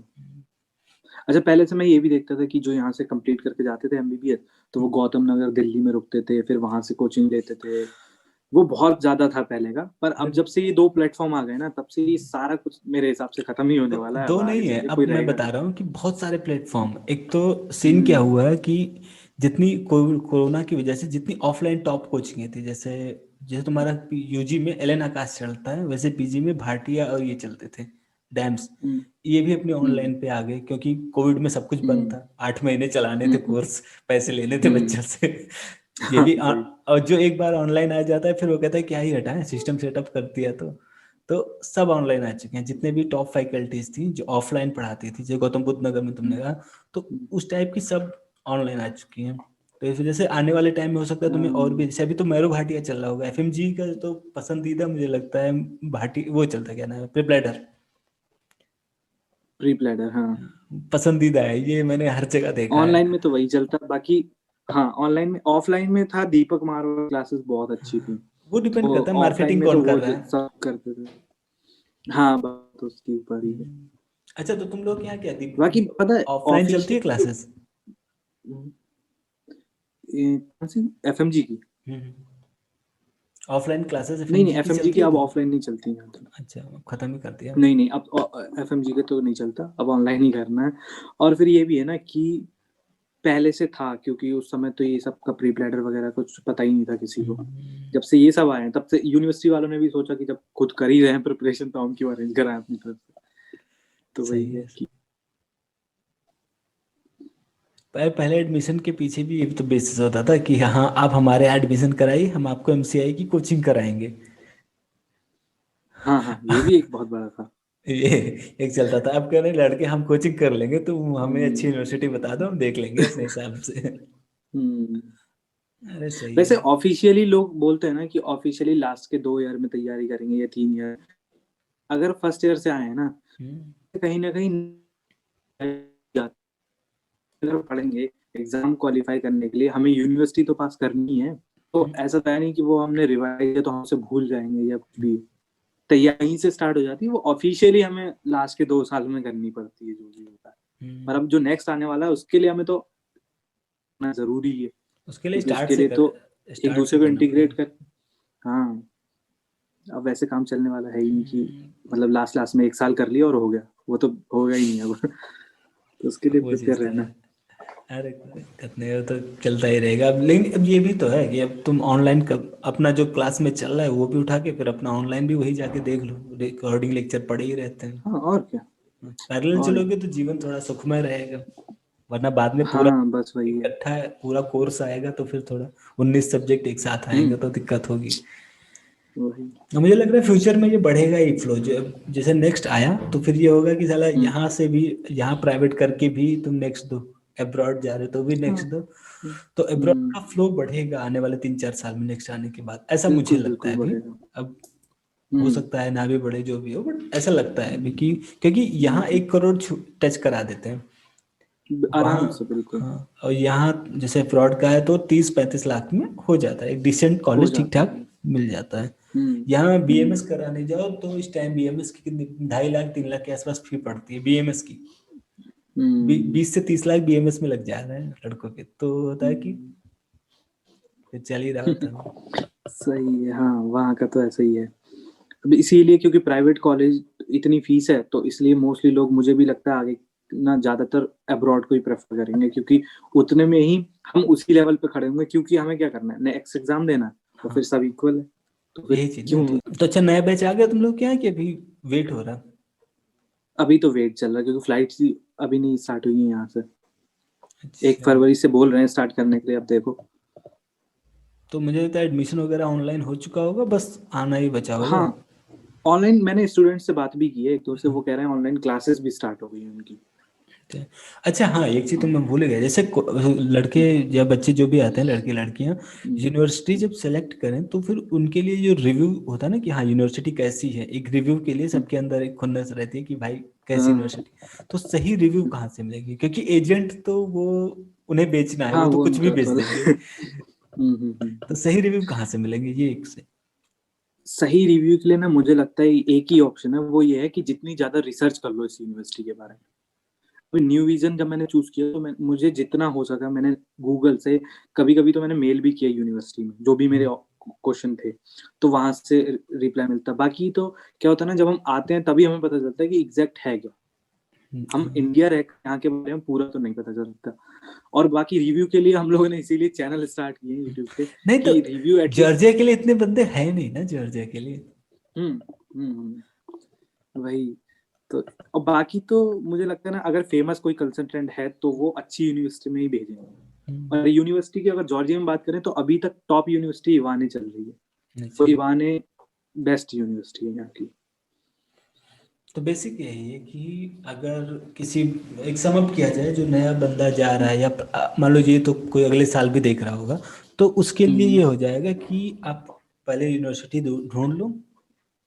अच्छा, पहले से मैं ये भी देखता था कि जो यहाँ से कंप्लीट करके जाते थे एमबीबीएस, तो वो गौतम नगर दिल्ली में रुकते थे, फिर वहां से कोचिंग लेते थे। वो बहुत ज्यादा था पहले का, पर अब जब से ये 2 प्लेटफॉर्म आ गए ना, तब से ये सारा कुछ मेरे हिसाब से खत्म ही होने तो वाला है। अब दो आगे नहीं है, चल के अब कोई मैं रहेगा बता नहीं। रहा हूँ कि बहुत सारे प्लेटफॉर्म, एक तो सीन क्या हम्म हुआ है कि जितनी कोरोना की वजह से जितनी ऑफलाइन टॉप कोचिंग थी, जैसे जैसे तुम्हारा यूजी में एलएन आकाश चलता है, वैसे पीजी में भाटिया और ये चलते थे डैम्स, हम्म ये भी अपने हम्म ऑनलाइन पे आ गए क्योंकि कोविड में सब कुछ बंद हम्म था, 8 महीने चलाने थे हम्म कोर्स, पैसे लेने थे हम्म। बच्चों से। ये हाँ, भी वही। और जो एक बार ऑनलाइन आ जाता है फिर वो कहता है क्या ही हटाएं, सिस्टम सेटअप कर दिया तो सब ऑनलाइन आ चुके हैं, जितने भी टॉप फैकल्टीज थी जो ऑफलाइन पढ़ाती थी, जो गौतम बुद्ध नगर में तुमने कहा, तो उस टाइप की सब ऑनलाइन आ चुकी हैं। तो इस वजह से आने वाले टाइम में हो सकता है तुम्हें और भी, जैसे अभी तो मैरो भाटिया चल रहा होगा, एफएमजी का तो पसंदीदा मुझे लगता है भाटी वो चलता है, क्या नाम है, प्रिपलेटर, प्री प्लानर, हाँ। पसंदीदा है ये, मैंने हर जगह देखा है। ऑनलाइन में तो वही चलता, बाकी हाँ, ऑनलाइन में, ऑफलाइन में था दीपक मारवाल क्लासेस बहुत अच्छी थी। वो डिपेंड तो करता है ऑफलाइन मार्केटिंग में तो कौन कर वो रहा है। सब करते थे। हाँ, बात तो उसके ऊपर ही है। अच्छा तो तुम लोग यहाँ क्या बाकी पता है, ऑफलाइन चलती है ऑफिशियल क्लासेस। कौन सी, एफएमजी की? ऑफलाइन क्लासेस नहीं नहीं, एफएमजी की एफएमजी चलती की है अब उधर। ऑफलाइन नहीं चलती यहाँ तो। अच्छा खत्म ही कर दिया। नहीं नहीं, अब एफएमजी के तो नहीं चलता, अब ऑनलाइन ही करना है। और फिर ये भी है ना कि पहले से था, क्योंकि उस समय तो ये सब का प्री प्लानर वगैरह कुछ पता ही नहीं था किसी को। जब से ये सब आए हैं तब से यूनिवर्सिटी वालों ने भी सोचा कि जब खुद कर ही रहे हैं प्रिपरेशन, तो हम क्यों अरेंज कराएं अपनी तरफ से। तो सही वही है। है कि पहले एडमिशन के पीछे भी ये तो बेसिस होता था कि हाँ आप हमारे यहाँ एडमिशन कराइए, हम आपको एमसीआई की कोचिंग कराएंगे। हाँ हाँ, ये भी एक बहुत बड़ा था। ये एक चलता था। अब कह रहे हैं लड़के हम कोचिंग कर लेंगे, तुम हमें अच्छी हम्म। यूनिवर्सिटी बता दो, हम देख लेंगे अपने हिसाब से। हम्म। अरे सही वैसे है। ऑफिशियली लोग बोलते हैं ना कि ऑफिशियली लास्ट के 2 ईयर में तैयारी करेंगे या 3 ईयर। अगर फर्स्ट ईयर से आए हैं ना, हम्म, कहीं ना कहीं अगर पढ़ेंगे एग्जाम क्वालिफाई करने के लिए, हमें यूनिवर्सिटी तो पास करनी है। तो ऐसा तो है नहीं कि वो हमने रिवाइज किया तो हमसे भूल जाएंगे या कुछ भी। तैयारी यहीं से स्टार्ट हो जाती है, वो ऑफिशियली हमें लास्ट के 2 साल में करनी पड़ती है जो भी होता है। और हम्म। अब जो नेक्स्ट आने वाला है उसके लिए हमें तो करना जरूरी है, उसके लिए क्योंकि उसके लिए तो एक स्टार्ट से दूसरे को करना इंटीग्रेट पड़ेगा। कर। हाँ, अब वैसे काम चलने वाला है ही नहीं कि हम्म, मतलब लास्ट लास्ट में 1 साल कर लिया और हो गया, वो तो होगा ही नहीं अब। तो उसके लिए वो प्रिपेयर चीज़ तो है। रहना। अरे कोई दिक्कत नहीं, वो तो चलता ही रहेगा। अब लेकिन अब ये भी तो है कि अब तुम ऑनलाइन अपना जो क्लास में चल रहा है वो भी उठा के फिर अपना ऑनलाइन भी वही जाके देख लो, रिकॉर्डिंग लेक्चर पड़े ही रहते हैं। हाँ, और क्या। पैरेलल और चलोगे तो जीवन थोड़ा सुखमय रहेगा, वरना बाद में पूरा हाँ, बस वही है। इकट्ठा पूरा कोर्स आएगा तो फिर थोड़ा 19 सब्जेक्ट एक साथ आएंगे हम्म। तो दिक्कत होगी। वही। और मुझे लग रहा है फ्यूचर में ये बढ़ेगा ही फ्लो, जो जैसे नेक्स्ट आया तो फिर ये होगा कि साला हम्म। यहाँ से भी, यहाँ प्राइवेट करके भी तुम नेक्स्ट दो, अब्रॉड जा रहे हो तो भी हाँ। नेक्स्ट दो। तो अब्रॉड हम्म। का फ्लो बढ़ेगा आने वाले 3-4 साल में, नेक्स्ट आने के बाद, ऐसा मुझे बिल्कुल लगता बिल्कुल है अभी। बढ़ेगा। अब हो हम्म। सकता है ना भी बढ़े जो भी हो, बट ऐसा लगता है अभी कि क्योंकि यहाँ हम्म। 1 करोड़ टच करा देते हैं वहाँ। आराम से बिल्कुल। हाँ, और यहाँ जैसे फ्रॉड का है तो 30-35 लाख में हो जाता है, एक डिसेंट हो कॉलेज ठीक जाता ठाक है। मिल जाता है। हम्म। यहाँ हम्म। बीएमएस कराने जाओ तो इस टाइम बीएमएस की कितनी, 2.5 लाख 3 लाख के आसपास फी पड़ती है बीएमएस की। हम्म। 20 से 30 लाख बीएमएस में लग जा रहे हैं लड़कों के, तो होता है कि हम्म। फिर चल ही रहा होता है। सही है। हाँ, वहाँ का तो ऐसा ही है। अब इसीलिए क्योंकि प्राइवेट कॉलेज इतनी फीस है, तो इसलिए मोस्टली लोग, मुझे भी लगता है आगे ना ज्यादातर अब्रॉड को ही प्रेफर करेंगे, क्योंकि उतने में ही हम उसी लेवल पे खड़े होंगे। क्योंकि हमें क्या करना है, नेक्स्ट एग्जाम देना है, और हाँ, फिर सब इक्वल है। तो फिर यही चीज ना। क्यों। तो अच्छा, नया बैच आ गया तुम लोग क्या, कि अभी वेट हो रहा? अभी तो वेट चल रहा है, क्योंकि फ्लाइट अभी नहीं स्टार्ट हुई है यहाँ से। एक अच्छा, फरवरी से बोल रहे हैं स्टार्ट करने के लिए, अब देखो। तो मुझे लगता है एडमिशन वगैरह ऑनलाइन हो चुका होगा, बस आना ही बचा होगा। हाँ, ऑनलाइन मैंने स्टूडेंट से बात भी की है एक दो से, वो कह रहे हैं ऑनलाइन क्लासेस भी स्टार्ट हो गई हैं उनकी। अच्छा अच्छा, हाँ एक चीज तो हाँ। मैं भूल गया, जैसे लड़के या बच्चे जो भी आते हैं, लड़के लड़कियां हम्म। यूनिवर्सिटी जब सेलेक्ट करें तो फिर उनके लिए जो रिव्यू होता है ना कि हाँ यूनिवर्सिटी कैसी है, एक रिव्यू के लिए सबके अंदर एक खुन्नस रहती है कि भाई कैसी हाँ। यूनिवर्सिटी। तो सही रिव्यू कहाँ से मिलेगी, क्योंकि एजेंट तो वो उन्हें बेचना है, हाँ, वो तो वो कुछ भी उनका बेच थोड़ा देंगे। हम्म। तो सही रिव्यू कहाँ से मिलेंगे, ये एक से। सही रिव्यू के लिए ना मुझे लगता है एक ही ऑप्शन है, वो ये है कि जितनी ज्यादा रिसर्च कर लो इस यूनिवर्सिटी के बारे में। अभी न्यू विजन जब मैंने चूज किया तो मुझे जितना हो सका मैंने गूगल से, कभी कभी तो मैंने मेल भी किया यूनिवर्सिटी में जो भी मेरे हम्म, क्वेश्चन थे, तो वहां से रिप्लाई मिलता। बाकी तो क्या होता है ना, जब हम आते हैं तभी हमें पता चलता है कि एग्जैक्ट है क्या। हम हाँ। इंडिया रह यहाँ के बारे में पूरा तो नहीं पता चलता। और बाकी रिव्यू के लिए हम लोगों ने इसीलिए चैनल स्टार्ट किए हैं यूट्यूब पे, नहीं तो कि रिव्यू एटलीस्ट। जॉर्जिया के लिए इतने बंदे हैं नहीं ना, जॉर्जिया के लिए। हम्म। वही। तो और बाकी तो मुझे लगता है ना, अगर फेमस कोई कंसल्टेंट है तो वो अच्छी यूनिवर्सिटी में ही भेजेंगे। हम्म, और यूनिवर्सिटी की अगर जॉर्जिया में बात करें तो अभी तक टॉप यूनिवर्सिटी इवाने चल रही है। तो अच्छा। इवाने बेस्ट यूनिवर्सिटी है यहाँ की। तो बेसिक यही है कि अगर किसी, एक सम अप किया जाए, जो नया बंदा जा रहा है या मान लो ये तो कोई अगले साल भी देख रहा होगा, तो उसके लिए हम्म। ये हो जाएगा कि आप पहले यूनिवर्सिटी ढूंढ लो।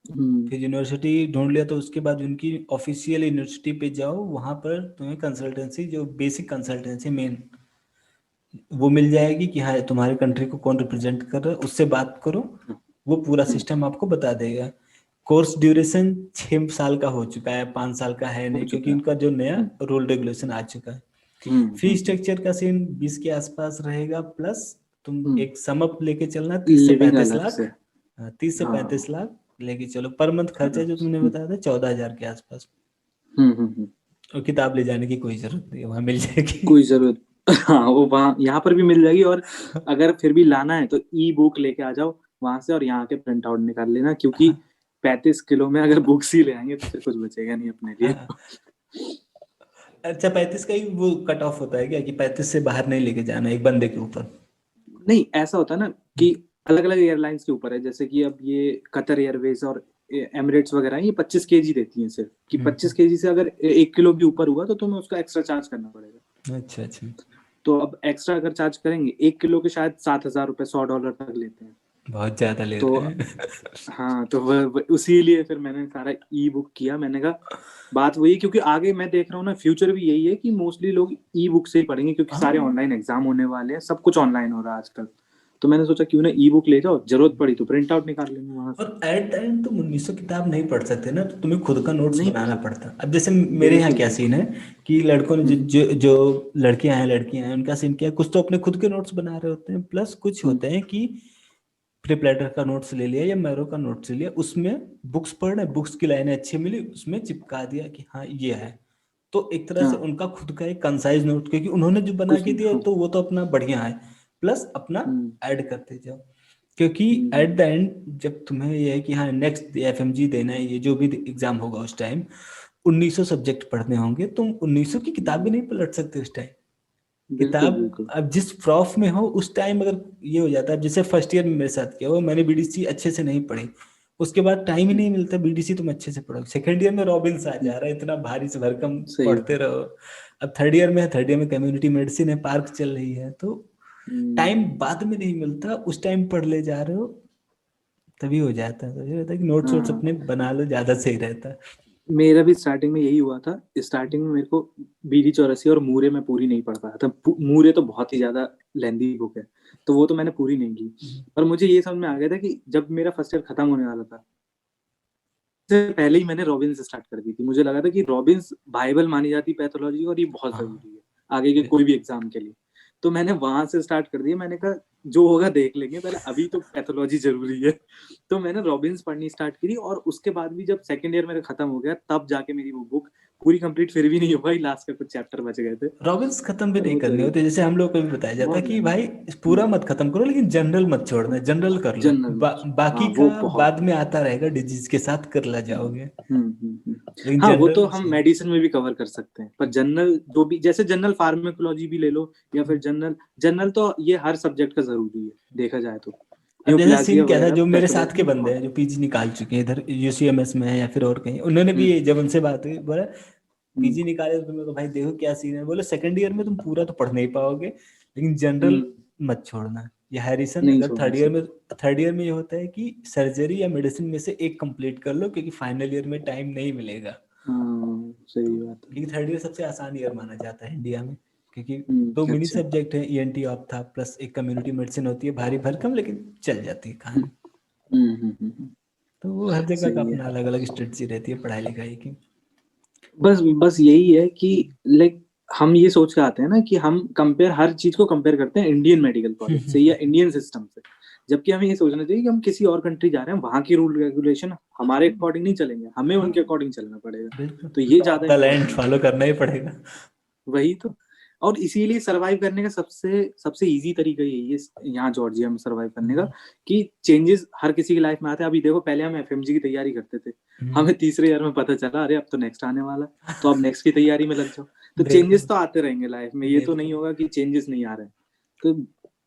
हम्म। फिर यूनिवर्सिटी ढूंढ लिया तो उसके बाद उनकी ऑफिशियल यूनिवर्सिटी पे जाओ, वहाँ पर तुम्हें कंसल्टेंसी, जो बेसिक कंसल्टेंसी मेन, वो मिल जाएगी कि हाँ तुम्हारे कंट्री को कौन रिप्रेजेंट कर रहा है, उससे बात करो। वो पूरा हम्म। सिस्टम आपको बता देगा। कोर्स ड्यूरेशन 6 साल का हो चुका है, 5 साल का है हो नहीं, चुका क्योंकि है। उनका जो नया हम्म। रूल रेगुलेशन आ चुका है। हम्म। फी स्ट्रक्चर का सीन 20 के आसपास रहेगा, प्लस तुम हम्म। एक सम अप लेके चलना, 30 से लिविंग 35 अलग लाख से। हाँ, 30 से हाँ, 35 लाख लेके चलो पर मंथ, खर्चा आराम जो से। तुमने बताया था 14,000 के आसपास। हम्म। और किताब ले जाने की कोई जरूरत नहीं है, वहां मिल जाएगी। कोई जरूरत हाँ, वो वहाँ यहाँ पर भी मिल जाएगी। और अगर फिर भी लाना है तो ई बुक लेके आ जाओ वहां से, और यहाँ के प्रिंट आउट निकाल लेना, क्योंकि 35 किलो में अगर बुक्स ही ले आएंगे तो फिर कुछ बचेगा नहीं अपने लिए। अच्छा 35 का ही वो कट ऑफ होता है क्या कि 35 से बाहर नहीं लेके जाना एक बंदे के ऊपर? नहीं, ऐसा होता है ना कि अलग अलग एयरलाइंस के ऊपर है, जैसे कि अब ये कतर एयरवेज और एमिरेट्स वगैरह ये 25 केजी देती हैं सिर्फ, कि 25 केजी से अगर 1 किलो भी ऊपर हुआ तो तुम्हें उसका एक्स्ट्रा चार्ज करना पड़ेगा। अच्छा अच्छा। तो अब एक्स्ट्रा अगर चार्ज करेंगे 1 किलो के शायद $7,000 $100 तक लेते हैं। बहुत ज्यादा ले तो रहे हैं। हाँ, तो उसी लिए फिर मैंने सारा ई बुक किया। मैंने कहा बात वही, क्योंकि आगे मैं देख रहा हूँ ना फ्यूचर भी यही है कि मोस्टली लोग ई बुक से ही पढ़ेंगे, क्योंकि सारे हाँ ऑनलाइन एग्जाम होने वाले हैं, सब कुछ ऑनलाइन हो रहा है आजकल। तो मैंने सोचा क्यों ना ई बुक ले जाओ, जरूरत पड़ी तो प्रिंट आउट निकाल लेंगे वहां से। और एट टाइम तुम 1900 किताब नहीं पढ़ सकते ना, तो तुम्हें खुद का नोट्स नहीं पढ़ बनाना सकते। पड़ता। अब जैसे मेरे यहाँ बिल्कुल क्या बिल्कुल। सीन है कि लड़कों ने हम्म जो लड़कियां हैं उनका सीन क्या है, कुछ तो अपने खुद के नोट्स बना रहे होते हैं, प्लस कुछ हम्म होते हैं कि प्रिपलेटर का नोट्स ले लिया या मैरो का नोट्स ले लिया, उसमें बुक्स पढ़ रहे, बुक्स की लाइनें अच्छी मिली उसमें चिपका दिया कि हाँ ये है। तो एक तरह से हाँ, उनका खुद का एक कंसाइज नोट, क्योंकि उन्होंने जो बना कुछ के नहीं, दिया है हाँ। तो वो तो अपना बढ़िया है, प्लस अपना हम्म ऐड करते जाओ। क्योंकि हम्म एट द एंड जब तुम्हें ये है कि हाँ नेक्स्ट एफएमजी देना है, ये जो भी एग्जाम होगा उस टाइम 1900 सब्जेक्ट पढ़ने होंगे, तुम 1900 की किताब भी नहीं पलट सकते उस टाइम। बिल्कुल किताब बिल्कुल। अब जिस प्रॉफ में हो उस टाइम अगर ये हो जाता है, जैसे फर्स्ट ईयर में मेरे साथ किया वो, मैंने बीडीसी अच्छे से नहीं पढ़ी, उसके बाद टाइम ही हम्म, नहीं मिलता बीडीसी तुम अच्छे से पढ़ो। सेकंड ईयर में रॉबिन्स आ हम्म, जा रहा है, इतना भारी से भरकम सही पढ़ते बात। रहो। अब थर्ड ईयर में कम्युनिटी मेडिसिन है, पार्क चल रही है, तो टाइम हम्म, बाद में नहीं मिलता, उस टाइम पढ़ ले जा रहे हो तभी हो जाता है। तो ये रहता है कि नोट्स वोट्स हाँ, अपने बना लो, ज्यादा सही रहता है। मेरा भी स्टार्टिंग में यही हुआ था। स्टार्टिंग में मेरे को बीडी चौरसी और मूरे में पूरी नहीं पढ़ पाया था। मूरे तो बहुत ही ज्यादा लेंदी बुक है, तो वो तो मैंने पूरी नहीं की। पर मुझे ये समझ में आ गया था कि जब मेरा फर्स्ट ईयर खत्म होने वाला था, उससे पहले ही मैंने रॉबिन्स स्टार्ट कर दी थी। मुझे लगा था कि रॉबिन्स बाइबल मानी जाती पैथोलॉजी और ये बहुत हाँ जरूरी है आगे के कोई भी एग्जाम के लिए। तो मैंने वहां से स्टार्ट कर दिया। मैंने कहा जो होगा देख लेंगे, पहले अभी तो पैथोलॉजी जरूरी है। तो मैंने रॉबिन्स पढ़नी स्टार्ट करी, और उसके बाद भी जब सेकंड ईयर मेरा खत्म हो गया तब जाके मेरी वो बुक पूरी कंप्लीट फिर भी नहीं हो पाई। लास्ट का कुछ चैप्टर बच गए थे। रॉबिन्स खत्म भी पर नहीं वो करने जरूर होते, जैसे हम लोग को भी बताया जाता है बहुत कि लेंदी भाई है। पूरा मत खत्म करो लेकिन जनरल मत छोड़ना, जनरल कर लो। जनरल में हाँ, बाकी का वो बहुत। बाद में आता रहेगा, डिजीज के साथ कर ला जाओगे, लेकिन हाँ, वो तो जनरल हम सही। मेडिसिन में भी कवर कर सकते हैं, पर जनरल जो भी, जैसे जनरल फार्माकोलॉजी भी ले लो, या फिर जनरल जनरल तो ये हर सब्जेक्ट का जरूरी है देखा जाए तो। अब जैसे न्यूप्लाजिया सीन क्या था, वगैरह जो मेरे साथ पैथोलॉजी के में बंदे बहुत हैं है। जो पीजी निकाल चुके हैं इधर यूसीएमएस में है या फिर और कहीं, उन्होंने भी हम्म जब उनसे बात हुई बोला हम्म पीजी निकाले तो मेरे को भाई देखो क्या सीन है, बोले सेकंड ईयर में तुम पूरा तो पढ़ नहीं पाओगे लेकिन जनरल हम्म, मत छोड़ना। या हैरिसन नहीं अगर छोड़ना सही। थर्ड ईयर में ये होता है कि सर्जरी या मेडिसिन में से एक कंप्लीट कर लो, क्योंकि फाइनल ईयर में टाइम नहीं मिलेगा। हाँ, तो सही बात है। क्योंकि थर्ड ईयर सबसे आसान ईयर माना जाता है इंडिया में, क्योंकि दो मिनी अच्छा। सब्जेक्ट है, ईएनटी ऑप्थ था प्लस एक कम्युनिटी मेडिसिन होती है, भारी भरकम लेकिन चल जाती है कहानी। हम्म। तो वो हर जगह का सही है। अपना अलग अलग स्ट्रेटजी रहती है पढ़ाई लिखाई की। बस बस यही है कि लाइक हम ये सोच के आते हैं ना कि हम कंपेयर, हर चीज को कंपेयर करते हैं इंडियन मेडिकल कॉलेज से या इंडियन सिस्टम से। जबकि हमें ये सोचना चाहिए कि हम किसी और कंट्री जा रहे हैं, वहां की रूल रेगुलेशन हमारे अकॉर्डिंग नहीं चलेंगे, हमें हाँ उनके अकॉर्डिंग चलना पड़ेगा। बिल्कुल, तो ये लॉ ऑफ ज्यादा द लैंड इंपॉर्टेंट है। फॉलो करना ही पड़ेगा। वही तो। और इसीलिए सरवाइव करने का सबसे सबसे इजी तरीका यही है यहाँ जॉर्जिया में सरवाइव करने का, कि चेंजेस हर किसी की लाइफ में आते हैं। अभी देखो, पहले हम एफएमजी की तैयारी करते थे, हमें तीसरे ईयर में पता चला अरे अब तो नेक्स्ट आने वाला है, तो अब नेक्स्ट की तैयारी में लग जाओ। तो चेंजेस बिल्कुल तो आते रहेंगे लाइफ में, ये तो नहीं बिल्कुल। होगा कि चेंजेस नहीं आ रहे हैं। तो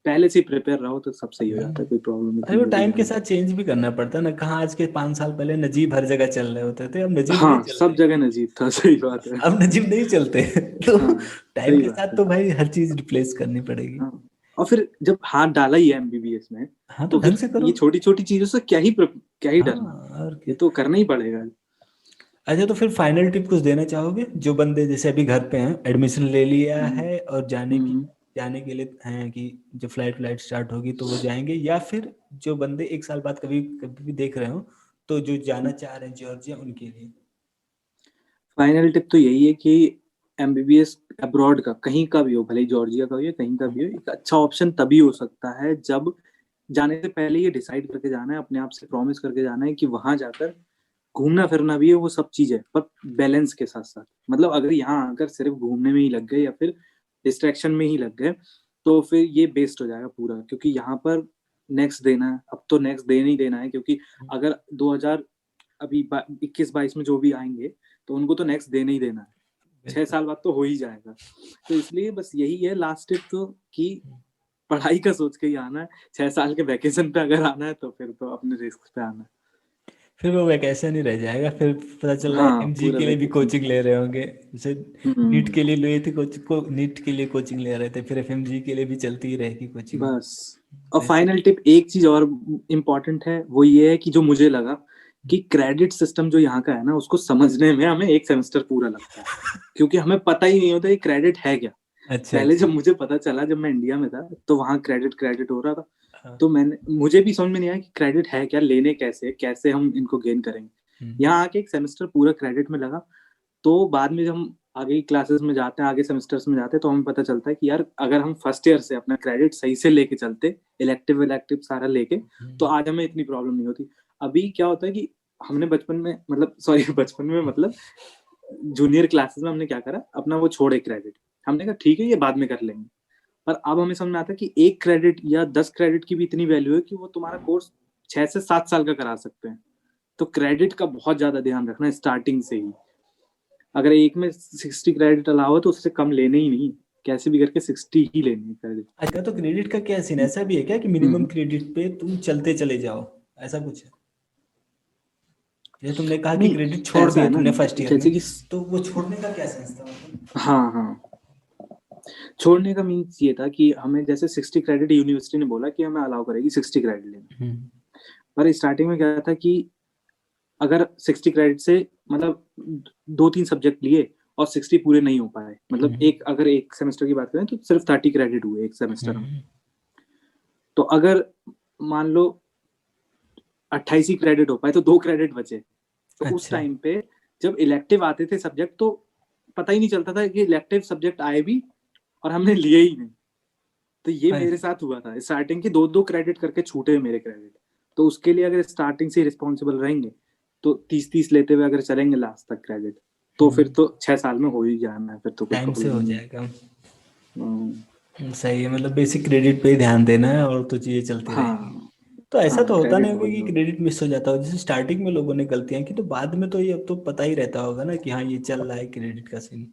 पहले से प्रिपेयर रहो तो सब सही हो जाता है, कोई प्रॉब्लम अरे इतनी वो बड़ी टाइम है के नहीं। साथ चेंज भी करना पड़ता है ना, कहाँ आज के 5 साल पहले नजीब हर जगह चल रहे होते थे, अब नजीब नहीं हाँ, चल सब रहे। जगह नजीब था, सही बात है। अब नजीब नहीं चलते। तो हाँ, टाइम सही के बात साथ है। तो भाई हर चीज रिप्लेस करनी पड़ेगी। हाँ, और फिर जब हाथ डाला ही है एमबीबीएस में, हाँ तो तो ढंग फिर से करो। ये छोटी छोटी चीजों से क्या ही डरना। हाँ और ये क्या। तो करना ही पड़ेगा। अच्छा तो फिर फाइनल टिप कुछ देना चाहोगे, जो बंदे जैसे अभी घर पे हैं, एडमिशन ले लिया हम्म है और हम्म जाने के लिए हैं कि जब फ्लाइट स्टार्ट होगी तो वो जाएंगे, या फिर जो बंदे 1 साल बाद कभी कभी भी देख रहे हो, तो जो जाना चाह रहे हैं जॉर्जिया उनके लिए? फाइनल टिप तो यही है कि एमबीबीएस अब्रॉड का कहीं का भी हो, भले ही जॉर्जिया का हो या कहीं का भी हो, एक अच्छा ऑप्शन तभी हो सकता है जब जाने से पहले ये डिसाइड करके जाना है, अपने आप से प्रॉमिस करके जाना है कि वहां जाकर घूमना फिरना भी है, वो सब चीज है, पर बैलेंस के साथ साथ। मतलब अगर यहाँ आकर सिर्फ घूमने में ही लग गए या फिर डिस्ट्रैक्शन में ही लग गए, तो फिर ये वेस्ट हो जाएगा पूरा। क्योंकि यहाँ पर नेक्स्ट देना है, अब तो नेक्स्ट देना ही देना है, क्योंकि अगर 2000 अभी 21-22 में जो भी आएंगे तो उनको तो नेक्स्ट देना ही देना है। 6 साल बाद तो हो ही जाएगा। तो इसलिए बस यही है लास्ट टिप तो कि पढ़ाई का सोच के ही आना है। 6 साल के वैकेशन पे अगर आना है तो फिर तो अपने रिस्क पे आना है। फिर वो वैकेशन ही रह जाएगा, फिर पता चल रहा है हाँ, एमजी पूरा के लिए भी वैकेशन। कोचिंग ले रहे होंगे, जैसे नीट के हम्म, लिए लिए थे कोचिंग, नीट के लिए कोचिंग ले रहे थे, फिर एफएमजी के लिए भी चलती ही रहेगी कोचिंग। बस। और ऐसे फाइनल टिप एक चीज और इम्पोर्टेंट है, वो ये है कि जो मुझे लगा कि क्रेडिट सिस्टम जो यहाँ का है ना, उसको समझने में हमें 1 सेमेस्टर पूरा लगता है, क्योंकि हमें पता ही नहीं होता ये क्रेडिट है क्या। अच्छा पहले अच्छा। जब मुझे पता चला, जब मैं इंडिया में था, तो वहाँ क्रेडिट हो रहा था, हाँ। तो मुझे भी समझ में नहीं आया कि क्रेडिट है क्या, लेने कैसे हम इनको गेन करेंगे। यहाँ आके 1 सेमेस्टर पूरा क्रेडिट में लगा, तो बाद में जब हम आगे क्लासेस में जाते हैं, आगे सेमेस्टर्स में जाते हैं, तो हमें पता चलता है कि यार अगर हम फर्स्ट ईयर से अपना क्रेडिट सही से लेके चलते, इलेक्टिव सारा लेके, तो आज हमें इतनी प्रॉब्लम नहीं होती। अभी क्या होता है कि हमने बचपन में मतलब जूनियर क्लासेस में हमने क्या करा, अपना वो छोड़े क्रेडिट, हमने कहा ठीक है ये बाद में कर लेंगे। पर अब हमें समझ में आता है कि 1 क्रेडिट या 10 क्रेडिट की भी इतनी वैल्यू है कि वो तुम्हारा कोर्स 6 से 7 साल का करा सकते हैं। तो क्रेडिट का बहुत ज्यादा ध्यान रखना है स्टार्टिंग से ही। अगर एक में 60 क्रेडिट अलाउ है तो उससे कम लेने ही नहीं, कैसे भी करके 60 ही लेने क्रेडिट। अच्छा, तो क्रेडिट का क्या सीन, ऐसा भी है क्या कि मिनिमम क्रेडिट पे तुम चलते चले जाओ, ऐसा कुछ है? जैसे तुमने कहा कि नहीं, क्रेडिट छोड़ ऐसा दिए है ना, तुमने फर्स्ट ईयर में, जैसे कि तो वो छोड़ने का क्या सेंस था मतलब? हाँ हाँ, छोड़ने का मीन्स ये था कि हमें जैसे 60 क्रेडिट यूनिवर्सिटी ने बोला कि हमें अलाउ करेगी 60 क्रेडिट लेने। पर स्टार्टिंग में क्या था कि अगर 60 क्रेडिट से मतलब 2-3 सब्जेक्ट लिए और 60 पूरे नहीं हो पाए, मतलब अगर एक सेमेस्टर की बात करें तो सिर्फ 30 क्रेडिट हुए एक सेमेस्टर में। तो अगर मान लो 28 ही क्रेडिट हो पाए तो 2 क्रेडिट बचे। तो उस अच्छा। टाइम पे जब इलेक्टिव आते थे सब्जेक्ट, तो पता ही नहीं चलता था कि इलेक्टिव सब्जेक्ट आए भी और हमने लिए ही नहीं। तो ये हाँ, मेरे साथ हुआ था, स्टार्टिंग के 2-2 क्रेडिट करके छूटे मेरे क्रेडिट। तो उसके लिए अगर स्टार्टिंग से रिस्पॉन्सिबल रहेंगे तो 30-30 लेते हुए अगर चलेंगे लास्ट तक क्रेडिट, तो फिर तो 6 साल में हो ही जाना है, फिर तो कोई टाइम से प्रॉब्लम हो नहीं। जाएगा। सही है, हाँ मतलब बेसिक क्रेडिट पे ही ध्यान देना है और तो चीजें चलती रहेंगी। हाँ, तो ऐसा तो होता क्रेडिट नहीं होगा बहुत कि जरूरी। क्रेडिट मिस हो जाता हो, जैसे स्टार्टिंग में लोगों ने गलतियां की, तो बाद में तो ये अब तो पता ही रहता होगा ना कि हाँ ये चल रहा है क्रेडिट का सीन।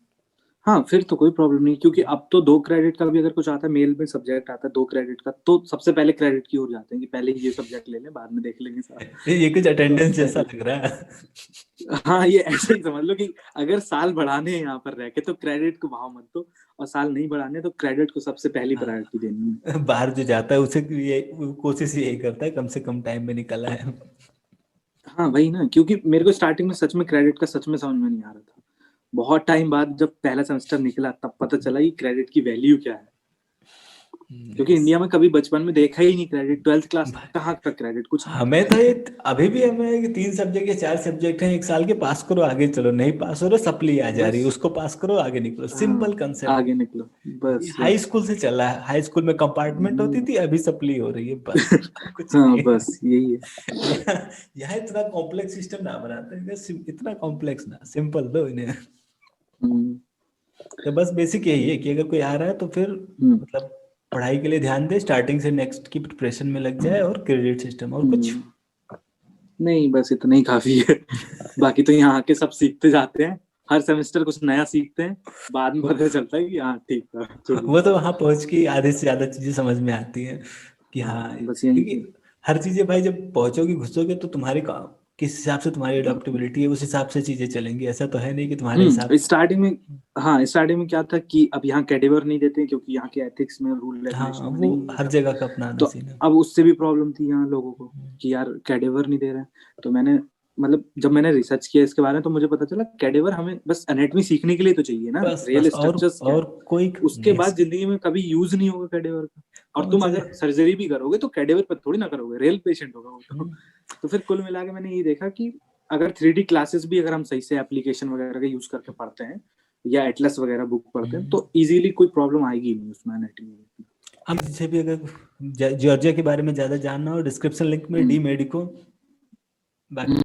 हाँ, फिर तो कोई प्रॉब्लम नहीं, क्योंकि अब तो 2 क्रेडिट का भी अगर कुछ आता है, मेल में सब्जेक्ट आता है 2 क्रेडिट का, तो सबसे पहले क्रेडिट की ओर जाते हैं कि पहले ये सब्जेक्ट ले लें, बाद में देख लेंगे सारा। ये कुछ तो अब अटेंडेंस जैसा क्रेडिट, लग रहा है। हाँ ये ऐसे ही समझ लो कि अगर साल बढ़ाने हैं यहाँ पर रह के तो क्रेडिट को भाव मत दो, और साल नहीं बढ़ाने तो क्रेडिट को सबसे पहली प्रायोरिटी देनी है। बाहर जो जाता है उसे ये कोशिश यही करता है कम से कम टाइम में निकल आए। हाँ वही ना, क्योंकि मेरे को स्टार्टिंग में सच में क्रेडिट का सच में समझ में नहीं आ रहा था। बहुत टाइम बाद जब पहला सेमेस्टर निकला तब पता चला कि क्रेडिट की वैल्यू क्या है, क्योंकि इंडिया में कभी बचपन में देखा ही नहीं क्रेडिट। 12th क्लास तक कहाँ तक क्रेडिट, कुछ नहीं। हमें तो ये अभी भी हमें कि 3 सब्जेक्ट या 4 सब्जेक्ट हैं एक साल के, पास करो आगे चलो, नहीं पास हो रहे सप्ली आ जा रही है, बस, उसको पास करो आगे निकलो, सिंपल हाँ कंसेप्ट। आगे निकलो, ये बस हाई बस। स्कूल से चला है, हाई स्कूल में कंपार्टमेंट होती थी, अभी सप्ली हो रही है, बस कुछ हाँ नहीं है। बस यही है। यहाँ यहाँ इतना कॉम्प्लेक्स सिस्टम ना बनाते हैं, इतना कॉम्प्लेक्स ना, सिंपल दो इन्हें। हम्म, तो बस बेसिक यही है कि अगर कोई आ रहा है तो फिर हम्म, मतलब पढ़ाई के लिए ध्यान दे, स्टार्टिंग से नेक्स्ट की प्रिपरेशन में लग जाए, और क्रेडिट सिस्टम और कुछ। हम्म। नहीं बस इतना ही काफी है। बाकी तो यहाँ आके सब सीखते जाते हैं, हर सेमेस्टर कुछ नया सीखते हैं, बाद में वो पता चलता है कि हाँ ठीक था चलो। वो तो वहां पहुंच के आधे से ज्यादा चीजें समझ में आती हैं कि हाँ, हाँ बस यही क्योंकि है। हर चीजें भाई जब पहुंचोगे घुसोगे तो तुम्हारे किस हिसाब से तुम्हारी अडॉप्टेबिलिटी है उस हिसाब से चीजें चलेंगी, ऐसा तो है नहीं कि तुम्हारे हिसाब। स्टार्टिंग में, हाँ स्टार्टिंग में क्या था कि अब यहाँ कैडेवर नहीं देते क्योंकि यहाँ के एथिक्स में, रूल हाँ, रेगुलेशन में वो नहीं है ये हर सब। जगह का अपना आना तो सीन है। अब उससे भी प्रॉब्लम थी यहाँ लोगों को कि यार कैडेवर नहीं दे रहे हैं। तो मैंने मतलब जब मैंने रिसर्च किया इसके बारे में तो मुझे पता चला कैडेवर हमें बस एनाटॉमी सीखने के लिए तो चाहिए ना, बस रियल बस, स्ट्रक्चर्स क्या है, और कोई उसके बाद नेक्स्ट जिंदगी में कभी यूज नहीं होगा कैडेवर का। और कौन तुम सा। अगर सर्जरी भी करोगे तो कैडेवर पर थोड़ी ना करोगे, रियल पेशेंट होगा वो तो। हम्म, तो फिर कुल मिला के मैंने ये देखा कि अगर 3D क्लासेस भी अगर हम सही से एप्लीकेशन वगैरह का यूज करके पढ़ते हैं या एटलस वगैरह बुक पढ़ते हैं तो इजीली कोई प्रॉब्लम आएगी नहीं उसमें एनाटॉमी में। हम जिसे भी अगर जॉर्जिया के बारे में ज्यादा जानना हो, डिस्क्रिप्शन लिंक में डी हम्म, मेडिको, बाकी